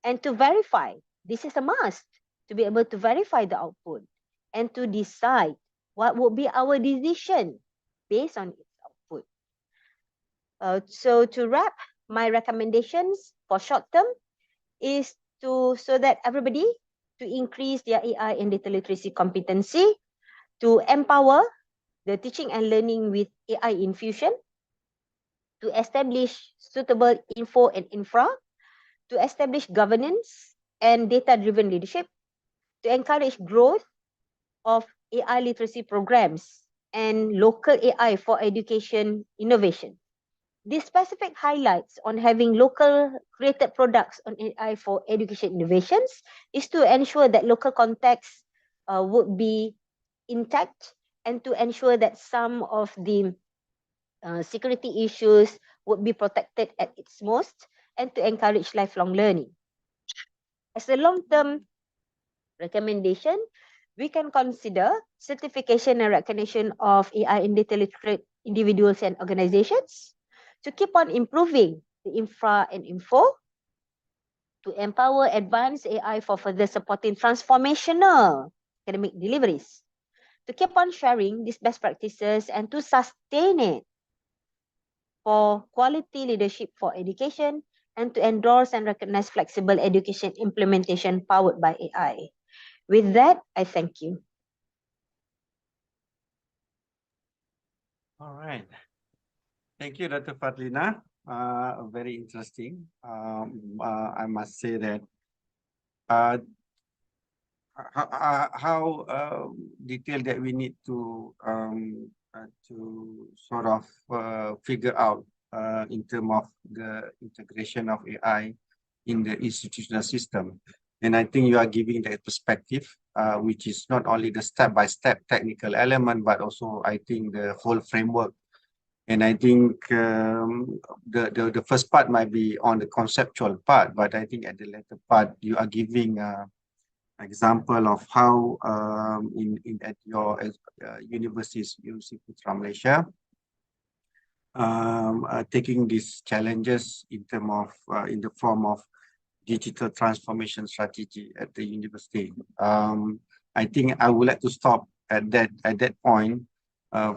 and to verify. This is a must to be able to verify the output and to decide what would be our decision based on its output. So to wrap, my recommendations for short term is so that everybody to increase their AI and data literacy competency, to empower the teaching and learning with AI infusion, to establish suitable info and infra, to establish governance and data-driven leadership, to encourage growth of AI literacy programs and local AI for education innovation. These specific highlights on having local created products on AI for education innovations is to ensure that local context would be intact and to ensure that some of the security issues would be protected at its most and to encourage lifelong learning. As a long-term recommendation, we can consider certification and recognition of AI in data literate individuals and organizations to keep on improving the infra and info, to empower advanced AI for further supporting transformational academic deliveries, to keep on sharing these best practices and to sustain it for quality leadership for education and to endorse and recognize flexible education implementation powered by AI. With that, I thank you. All right. Thank you, Dr. Fadlina. Very interesting. I must say that how detailed that we need to sort of figure out in terms of the integration of AI in the institutional system. And I think you are giving that perspective, which is not only the step-by-step technical element, but also I think the whole framework. And I think the first part might be on the conceptual part, but I think at the later part, you are giving example of how at your universities, University Putra Malaysia, taking these challenges in the form of digital transformation strategy at the university. I think I would like to stop at that point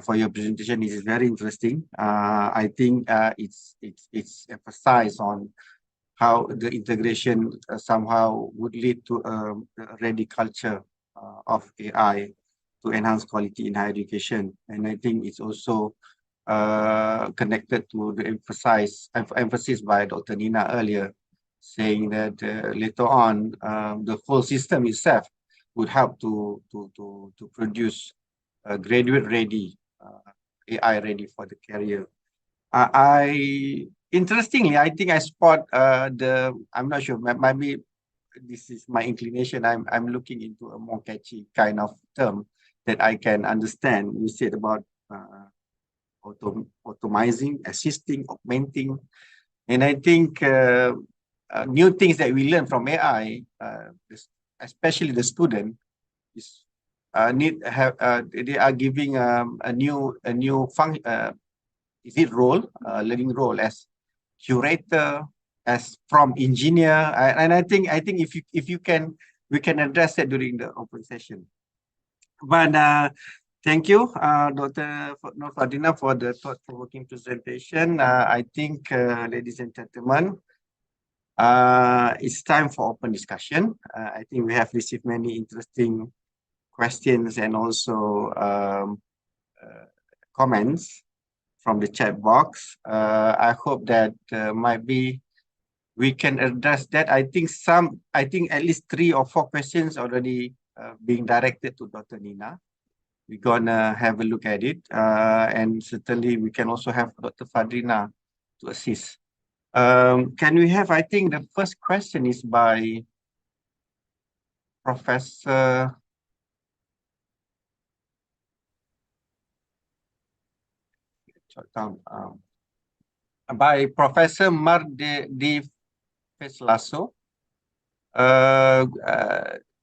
for your presentation. It is very interesting. I think it's emphasized on how the integration somehow would lead to a ready culture of AI to enhance quality in higher education. And I think it's also connected to the emphasis by Dr. Nina earlier, saying that later on, the whole system itself would help to produce a graduate-ready, AI-ready for the career. Interestingly, I think I spot I'm not sure, maybe this is my inclination. I'm looking into a more catchy kind of term that I can understand. You said about automizing, assisting, augmenting. And I think new things that we learn from AI, especially the student, is they are giving a new function. Is it learning role as curator, as prompt engineer, and I think if you can, we can address that during the open session. But thank you, Dr. Fadlina, for the thought-provoking presentation. I think, ladies and gentlemen, it's time for open discussion. I think we have received many interesting questions and also comments from the chat box. I hope that we can address that. I think at least 3 or 4 questions already being directed to Dr. Nina. We're gonna have a look at it, and certainly we can also have Dr. Fadlina to assist. Can we have, I think the first question is by Professor by Professor Mar de Feslaso.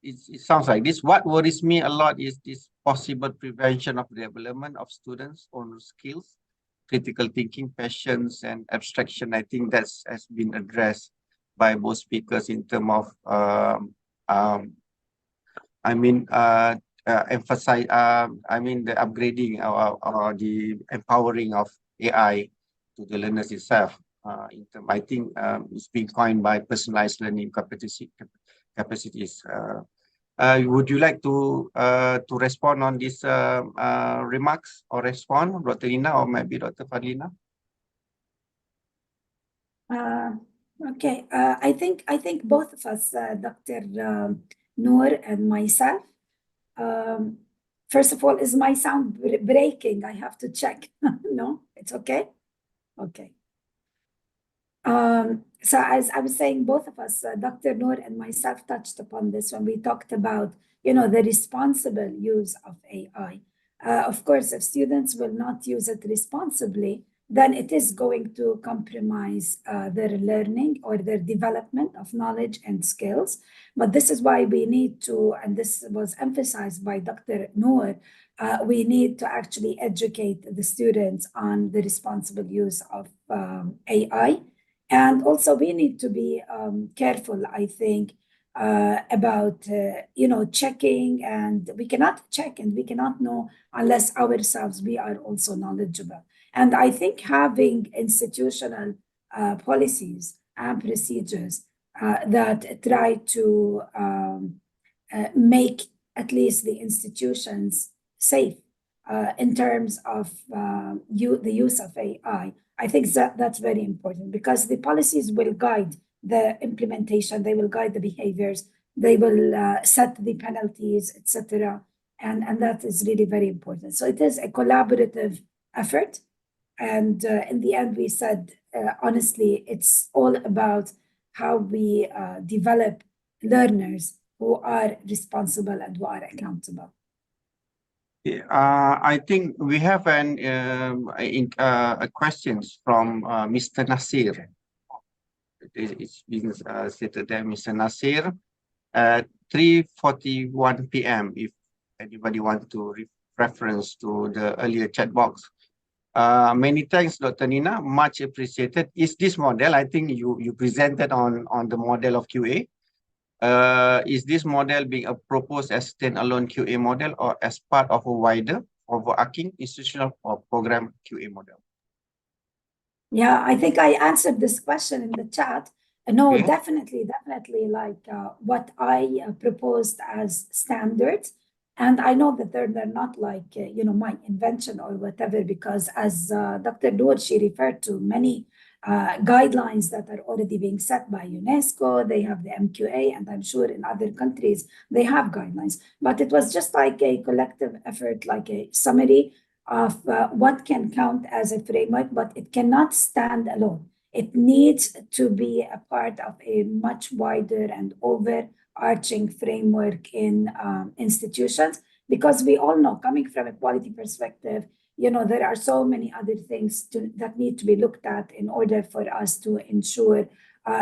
It sounds like this. What worries me a lot is this possible prevention of development of students' own skills, critical thinking, passions, and abstraction. I think that has been addressed by both speakers in terms of emphasize, the upgrading or the empowering of AI to the learners itself. I think it's been coined by personalized learning capacities. Would you like to respond on these remarks or respond, Dr. Nina or maybe Dr. Fadlina? Okay, I think both of us, Dr. Noor and myself. First of all, is my sound breaking? I have to check. No, it's okay. Okay. So as I was saying, both of us, Dr. Noor and myself, touched upon this when we talked about, the responsible use of AI. Of course, if students will not use it responsibly, then it is going to compromise their learning or their development of knowledge and skills. But this is why we need to, and this was emphasized by Dr. Noor, we need to actually educate the students on the responsible use of AI. And also, we need to be careful, I think, about checking, and we cannot check and we cannot know unless ourselves we are also knowledgeable. And I think having institutional policies and procedures that try to make at least the institutions safe in terms of the use of AI. I think that that's very important because the policies will guide the implementation, they will guide the behaviors, they will set the penalties, etc. And that is really very important. So it is a collaborative effort. And in the end, we said, honestly, it's all about how we develop learners who are responsible and who are accountable. I think we have a questions from Mr. Nasir. It's being stated there, Mr. Nasir, at 3:41 p.m. If anybody wants to reference to the earlier chat box. Many thanks, Dr. Nina. Much appreciated. Is this model? I think you presented on the model of QA. Is this model being proposed as standalone QA model or as part of a wider overarching institutional or program QA model? Yeah, I think I answered this question in the chat. No, Okay. definitely, like what I proposed as standards. And I know that they're not like, my invention or whatever, because as Dr. Noor, she referred to many guidelines that are already being set by UNESCO. They have the MQA, and I'm sure in other countries they have guidelines. But it was just like a collective effort, like a summary of what can count as a framework, but it cannot stand alone. It needs to be a part of a much wider and overarching framework in institutions, because we all know, coming from a quality perspective, there are so many other things that need to be looked at in order for us to ensure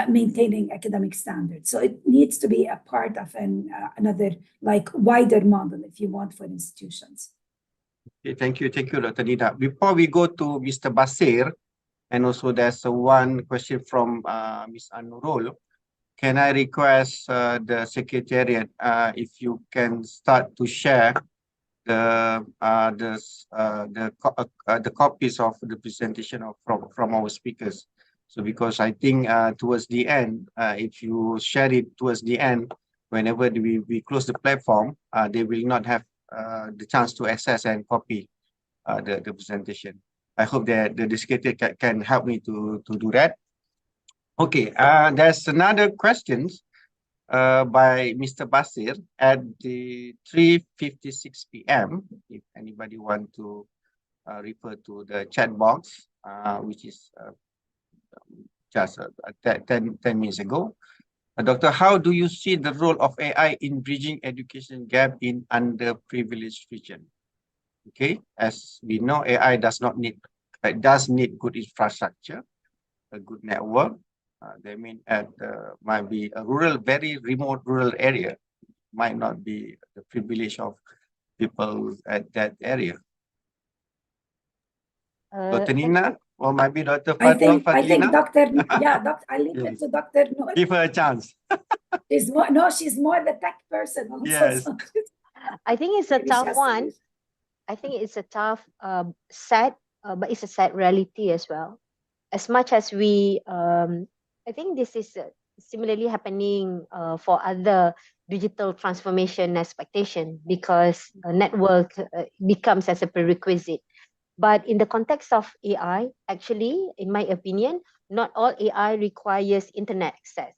maintaining academic standards. So it needs to be a part of another like wider model, if you want, for institutions. Okay, thank you, Dr. Nida. Before we go to Mr. Basir, and also there's one question from Ms. Anurul. Can I request the Secretariat if you can start to share the copies of the presentation from our speakers? So because I think towards the end, if you share it towards the end, whenever we close the platform, they will not have the chance to access and copy the presentation. I hope that the Secretariat can help me to do that. Okay, there's another questions by Mr. Basir at the 3:56 p.m. If anybody want to refer to the chat box, which is just 10 minutes ago. Doctor, how do you see the role of AI in bridging education gap in underprivileged region? Okay, as we know, AI does need good infrastructure, a good network. They mean might be a very remote rural area, might not be the privilege of people at that area. Dr. Nina, or maybe Dr. I think Fadlina? I leave it to Dr. Noor. Give her a chance. She's more the tech person also. Yes. So I think it's a tough one. I think it's a tough set, but it's a sad reality as well. As much as we, I think this is similarly happening for other digital transformation expectation, because a network becomes as a prerequisite. But in the context of AI, actually, in my opinion, not all AI requires internet access.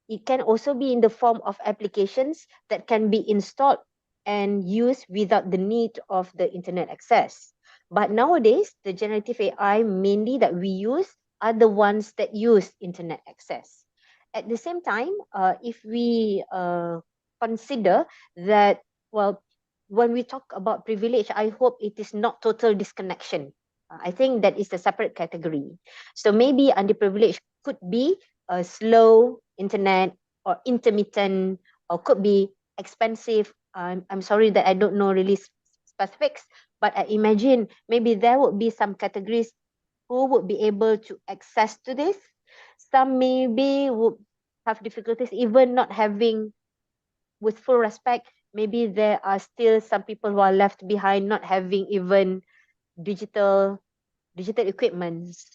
It can also be in the form of applications that can be installed and used without the need of the internet access. But nowadays, the generative AI mainly that we use are the ones that use internet access. At the same time, if we consider that, well, when we talk about privilege, I hope it is not total disconnection. I think that is a separate category. So maybe underprivileged could be a slow internet or intermittent, or could be expensive. I'm sorry that I don't know really specifics, but I imagine maybe there would be some categories who would be able to access to this. Some maybe would have difficulties even not having, with full respect, maybe there are still some people who are left behind not having even digital equipments,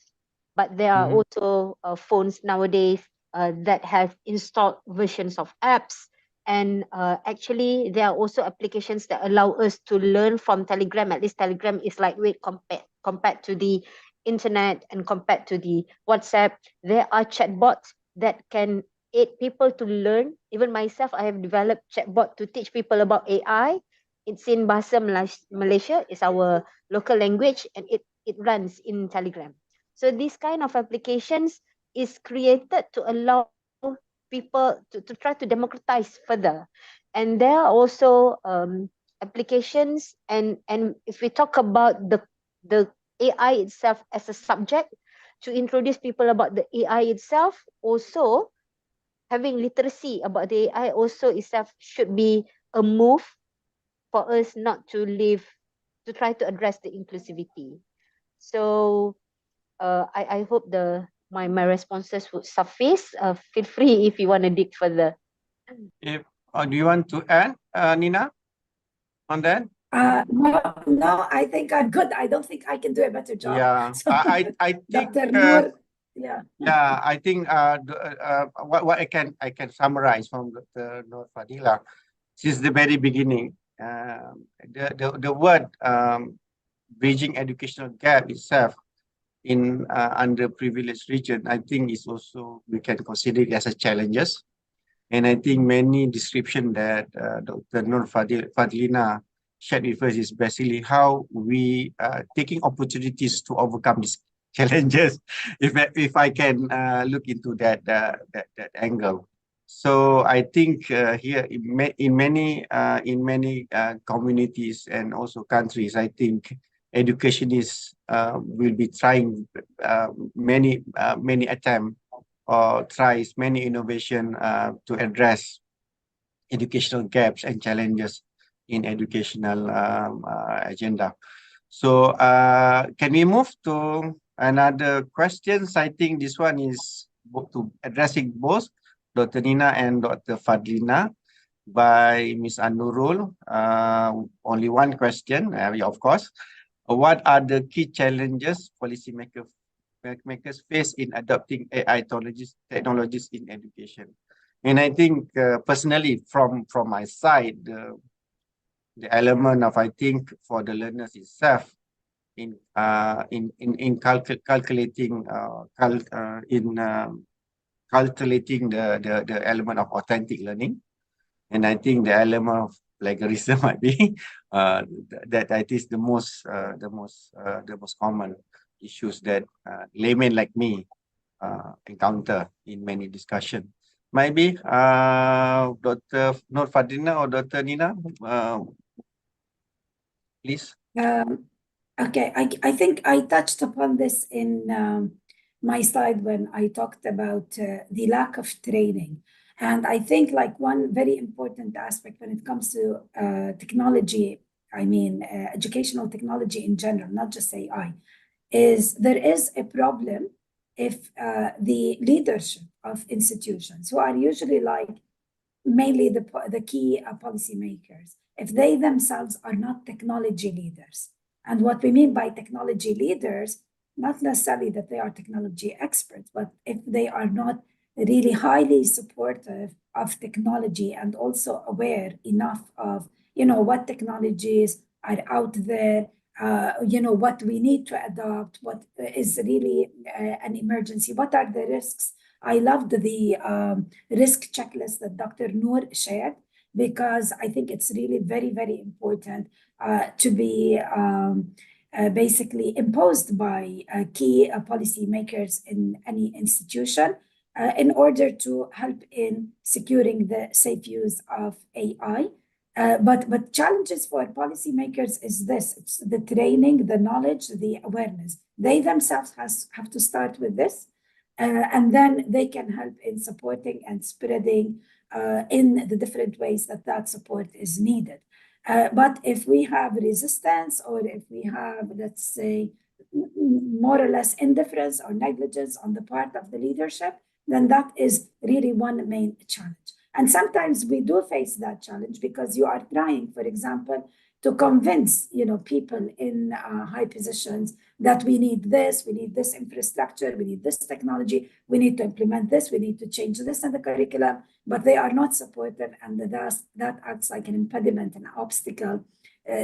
but there are also phones nowadays that have installed versions of apps, and actually there are also applications that allow us to learn from Telegram. At least Telegram is lightweight compared to the internet and compared to the WhatsApp. There are chatbots that can aid people to learn. Even myself, I have developed chatbot to teach people about AI. It's in Bahasa Malaysia. It's our local language, and it runs in Telegram. So this kind of applications is created to allow people to try to democratize further. And there are also applications, and if we talk about the AI itself as a subject, to introduce people about the AI itself, also having literacy about the AI also itself should be a move for us not to live, to try to address the inclusivity. So I hope my responses would suffice. Feel free if you want to dig further. If do you want to add, Nina, on that? No, I think I'm good. I don't think I can do a better job. Yeah, So, I think Dr. Noor, yeah. yeah, I think what I can summarize from Dr. Noor Fadila since the very beginning. The word bridging educational gap itself in underprivileged region, I think is also, we can consider it as a challenges. And I think many description that Dr. Noor Fadlina shared with us is basically how we taking opportunities to overcome these challenges. If I can look into that angle. So I think here in many communities and also countries, I think education is will be trying many attempts or tries many innovation to address educational gaps and challenges in educational agenda. So can we move to another questions? I think this one is to addressing both Dr. Nina and Dr. Fadlina by Ms. Anurul. Only one question, of course. What are the key challenges policymakers face in adopting AI technologies in education? And I think personally, from my side, the element of, I think, for the learners itself in calculating calculating the element of authentic learning. And I think the element of plagiarism might be that is the most common issues that laymen like me encounter in many discussions. Maybe Dr. Noor Fadlina or Dr. Nina, please. Okay, I think I touched upon this in my slide when I talked about the lack of training. And I think like one very important aspect when it comes to technology, I mean, educational technology in general, not just AI, is there is a problem if the leadership of institutions, who are usually like mainly the key policymakers, if they themselves are not technology leaders. And what we mean by technology leaders, not necessarily that they are technology experts, but if they are not really highly supportive of technology and also aware enough of, what technologies are out there, what we need to adopt, what is really an emergency, what are the risks. I loved the risk checklist that Dr. Noor shared, because I think it's really very, very important to be basically imposed by key policy makers in any institution in order to help in securing the safe use of AI. But challenges for policymakers is this: it's the training, the knowledge, the awareness. They themselves have to start with this, and then they can help in supporting and spreading in the different ways that that support is needed. But if we have resistance, or if we have, let's say, more or less indifference or negligence on the part of the leadership, then that is really one main challenge. And sometimes we do face that challenge because you are trying, for example, to convince people in high positions that we need this infrastructure, we need this technology, we need to implement this, we need to change this in the curriculum, but they are not supportive, and that acts like an impediment, an obstacle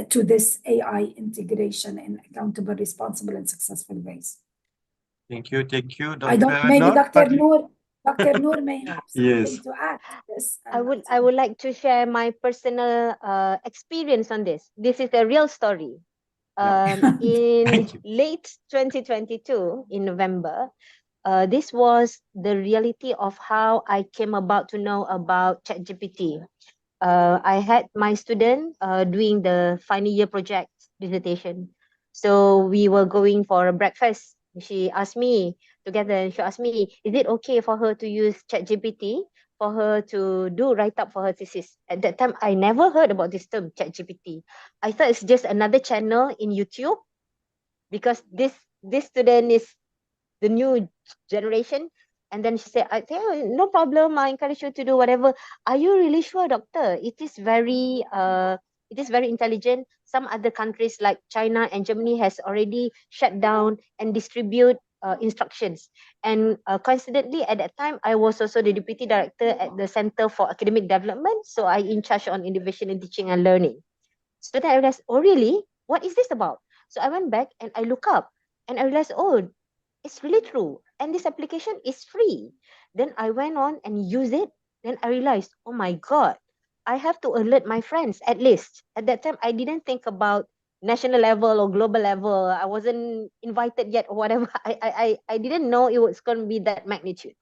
to this AI integration in accountable, responsible, and successful ways. Thank you, Dr. I don't, maybe Noor. Dr. Noor may have something Yes. to add to this. I would like to share my personal experience on this. This is a real story. In late 2022, in November, this was the reality of how I came about to know about ChatGPT. I had my student doing the final year project dissertation. So we were going for a breakfast. She asked me together, she asked me, is it okay for her to use ChatGPT for her to write up for her thesis? At that time, I never heard about this term, ChatGPT. I thought it's just another channel in YouTube, because this student is the new generation. And then she said, I think, no problem, I encourage you to do whatever. Are you really sure, doctor? It is very intelligent. Some other countries like China and Germany has already shut down and distribute instructions. And coincidentally, at that time, I was also the deputy director at the Center for Academic Development. So I in charge on innovation in teaching and learning. So then I realized, oh really? What is this about? So I went back and I look up, and I realized, oh, it's really true. And this application is free. Then I went on and used it. Then I realized, oh my God, I have to alert my friends at least. At that time, I didn't think about national level or global level. I wasn't invited yet or whatever. I didn't know it was going to be that magnitude.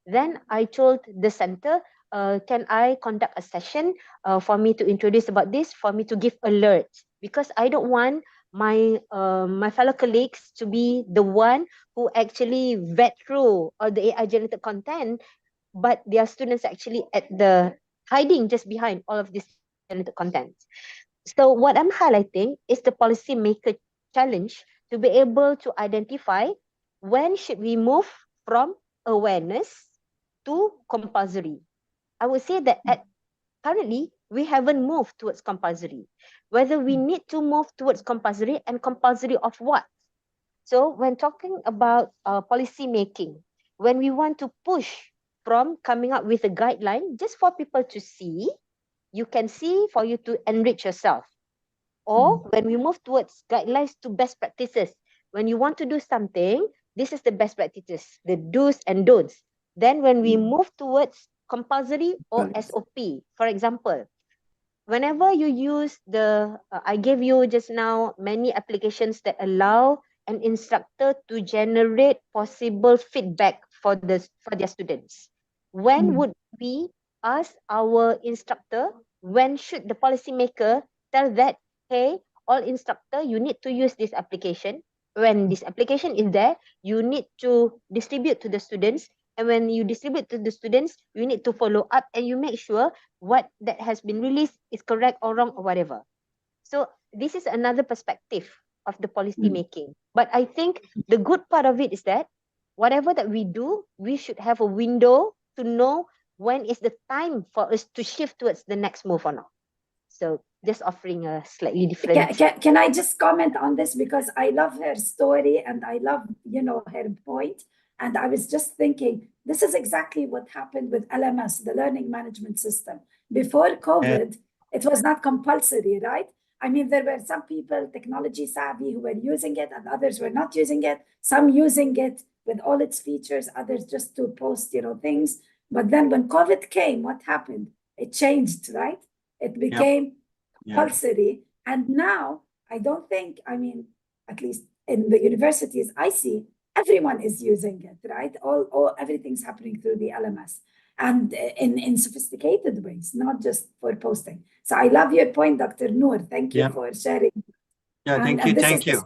Then I told the center, can I conduct a session for me to introduce about this, for me to give alerts? Because I don't want my fellow colleagues to be the one who actually vet through all the AI generated content, but their students actually at the hiding just behind all of this generated content. So what I'm highlighting is the policymaker challenge to be able to identify when should we move from awareness to compulsory. I would say that currently, we haven't moved towards compulsory. Whether we need to move towards compulsory, and compulsory of what? So when talking about policy making, when we want to push from coming up with a guideline just for people to see, you can see for you to enrich yourself. Or when we move towards guidelines to best practices, when you want to do something, this is the best practices, the do's and don'ts. Then when we move towards compulsory or SOP, for example, whenever you use I gave you just now many applications that allow an instructor to generate possible feedback for their students. When would we ask our instructor, when should the policymaker tell that, hey, all instructor, you need to use this application. When this application is there, you need to distribute to the students. And when you distribute to the students, you need to follow up and you make sure what that has been released is correct or wrong or whatever. So this is another perspective of the policy making. But I think the good part of it is that whatever that we do, we should have a window to know when is the time for us to shift towards the next move or not. So just offering a slightly different. Can I just comment on this, because I love her story and I love her point. And I was just thinking, this is exactly what happened with LMS, the learning management system. Before COVID, it was not compulsory, right? I mean, there were some people, technology savvy, who were using it and others were not using it. Some using it with all its features, others just to post, things. But then when COVID came, what happened? It changed, right? It became compulsory. And now, I don't think, at least in the universities I see, everyone is using it, right? Everything's happening through the LMS and in sophisticated ways, not just for posting. So I love your point, Dr. Noor. Thank you for sharing. Yeah, thank you, this thank is you.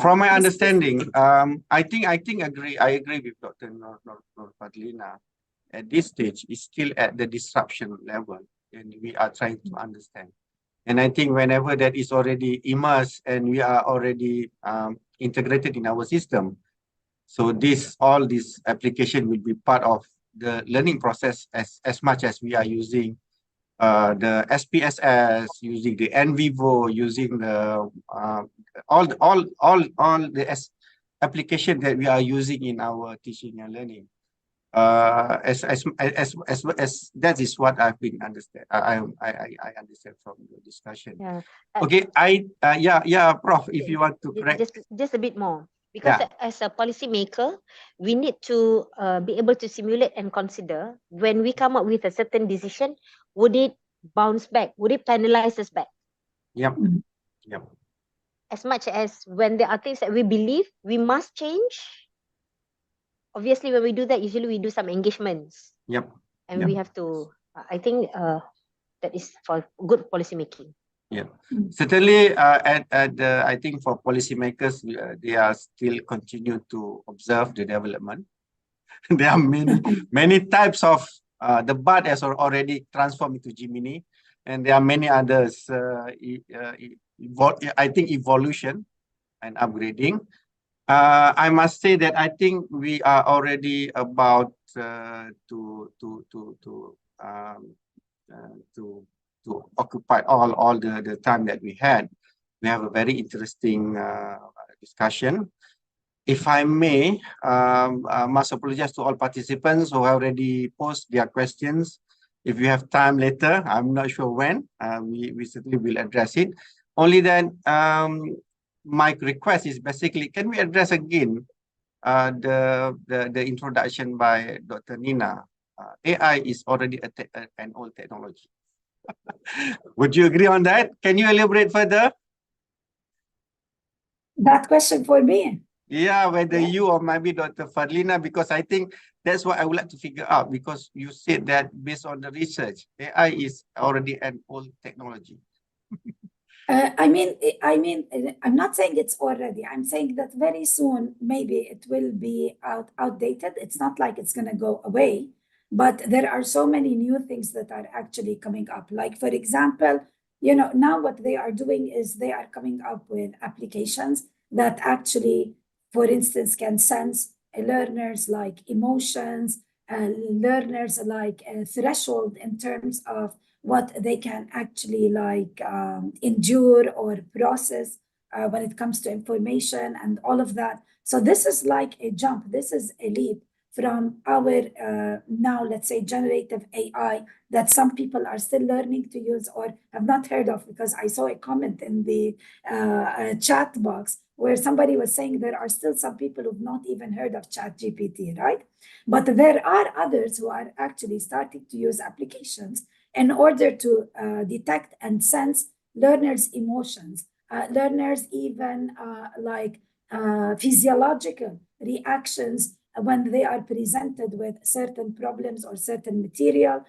From my understanding, I agree with Dr. Nur Fadlina. At this stage, is still at the disruption level, and we are trying to understand. And I think whenever that is already immersed and we are already integrated in our system, so all this application will be part of the learning process as much as we are using the SPSS, using the NVivo, using the all the application that we are using in our teaching and learning. As that is what I've been understand. I understand from the discussion. Yeah. Okay. Prof. If you want to correct, just a bit more, because as a policymaker, we need to be able to simulate and consider when we come up with a certain decision, would it bounce back? Would it penalize us back? Yep. Yep. As much as when there are things that we believe we must change. Obviously, when we do that, usually we do some engagements. Yep. And we have to, I think that is for good policy making. Yeah, certainly. I think for policymakers, they are still continue to observe the development. There are many types of the BART has already transformed into Gemini, and there are many others. I think evolution and upgrading. I must say that I think we are already about to occupy all the time that we had. We have a very interesting discussion. If I may, must apologize to all participants who have already posed their questions. If you have time later, I'm not sure when, we certainly will address it. Only then, my request is basically, can we address again the introduction by Dr. Nina? AI is already an old technology. Would you agree on that? Can you elaborate further? That question for me? Yeah, whether you or maybe Dr. Fadlina, because I think that's what I would like to figure out, because you said that based on the research, AI is already an old technology. I mean, I'm not saying it's already. I'm saying that very soon, maybe it will be outdated. It's not like it's going to go away, but there are so many new things that are actually coming up. Like, for example, now what they are doing is they are coming up with applications that actually, for instance, can sense learners like emotions, learners like a threshold in terms of what they can actually endure or process when it comes to information and all of that. So this is like a jump. This is a leap from our now, let's say, generative AI that some people are still learning to use or have not heard of, because I saw a comment in the chat box where somebody was saying there are still some people who've not even heard of ChatGPT, right? But there are others who are actually starting to use applications in order to detect and sense learners' emotions, learners even physiological reactions when they are presented with certain problems or certain material,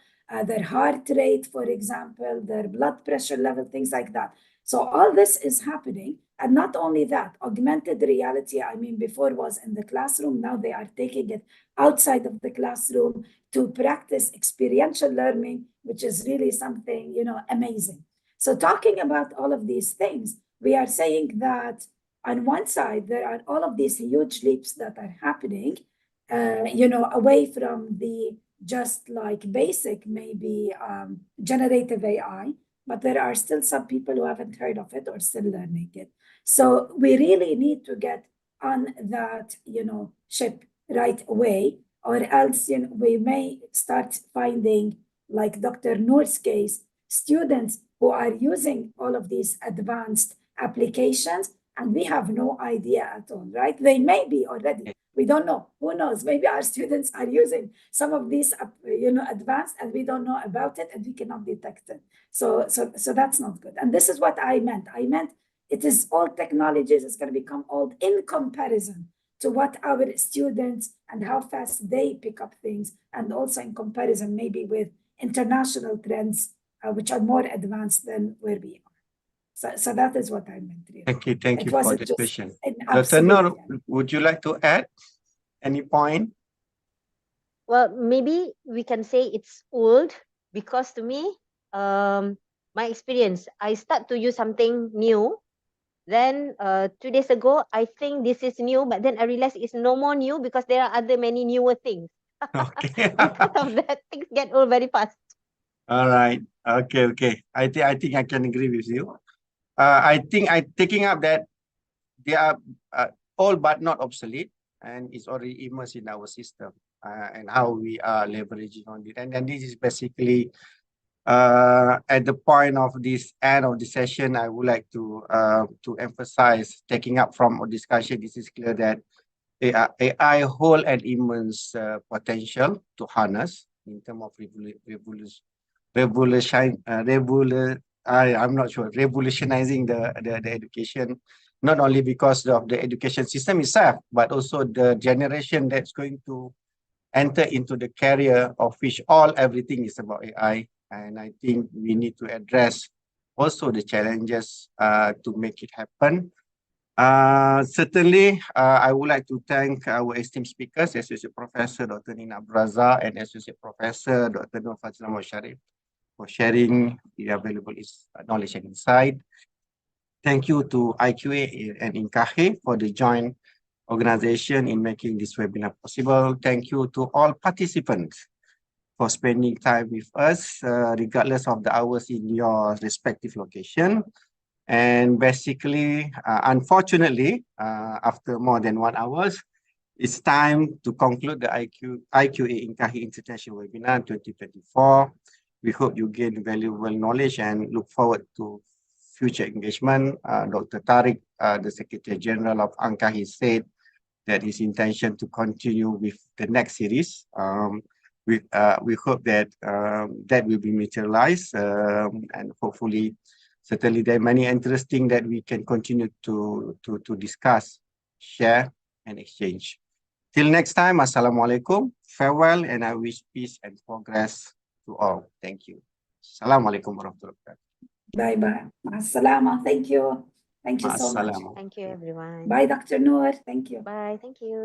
their heart rate, for example, their blood pressure level, things like that. So all this is happening. And not only that, augmented reality, I mean, before was in the classroom, now they are taking it outside of the classroom to practice experiential learning, which is really something, amazing. So talking about all of these things, we are saying that on one side, there are all of these huge leaps that are happening, away from the just like basic, maybe generative AI, but there are still some people who haven't heard of it or still learning it. So we really need to get on that, ship right away, or else we may start finding, like Dr. Noor's case, students who are using all of these advanced applications, and we have no idea at all, right? They may be already. We don't know. Who knows? Maybe our students are using some of these, advanced, and we don't know about it, and we cannot detect it. So that's not good. And this is what I meant. I meant it is all technologies is going to become old in comparison to what our students and how fast they pick up things, and also in comparison maybe with international trends, which are more advanced than where we are. So that is what I meant. Really. Thank you for wasn't this just question. an Dr. absolute, Noor, would you like to add any point? Well, maybe we can say it's old because to me, my experience, I start to use something new. Then 2 days ago, I think this is new, but then I realized it's no more new because there are other many newer things. Okay. Because of that, things get old very fast. All right. Okay. I think I can agree with you. I think I taking up that they are all but not obsolete, and it's already immersed in our system, and how we are leveraging on it. And then this is basically at the point of this end of the session, I would like to emphasize, taking up from our discussion, this is clear that AI hold an immense potential to harness in terms of I'm not sure, revolutionizing the education, not only because of the education system itself, but also the generation that's going to enter into the career of which everything is about AI. And I think we need to address also the challenges to make it happen. Certainly, I would like to thank our esteemed speakers, Associate Professor Dr. Nina Braza and Associate Professor Dr. Nur Fazila Mosharif, for sharing the valuable knowledge and insight. Thank you to IQA and ANQAHE for the joint organization in making this webinar possible. Thank you to all participants for spending time with us, regardless of the hours in your respective location. And basically, unfortunately, after more than 1 hour, it's time to conclude the IQA-ANQAHE International Webinar 2024. We hope you gain valuable knowledge and look forward to future engagement. Dr. Tariq, the Secretary General of ANQAHE, said that his intention to continue with the next series. We hope that that will be materialized, and hopefully, certainly there are many interesting that we can continue to discuss, share, and exchange. Till next time, Assalamualaikum, farewell, and I wish peace and progress to all. Thank you. Assalamualaikum warahmatullahi wabarakatuh. Bye-bye. Ma'as-salama. Thank you. Thank you so much. Ma'as-salama. Thank you, everyone. Bye, Dr. Noor. Thank you. Bye. Thank you.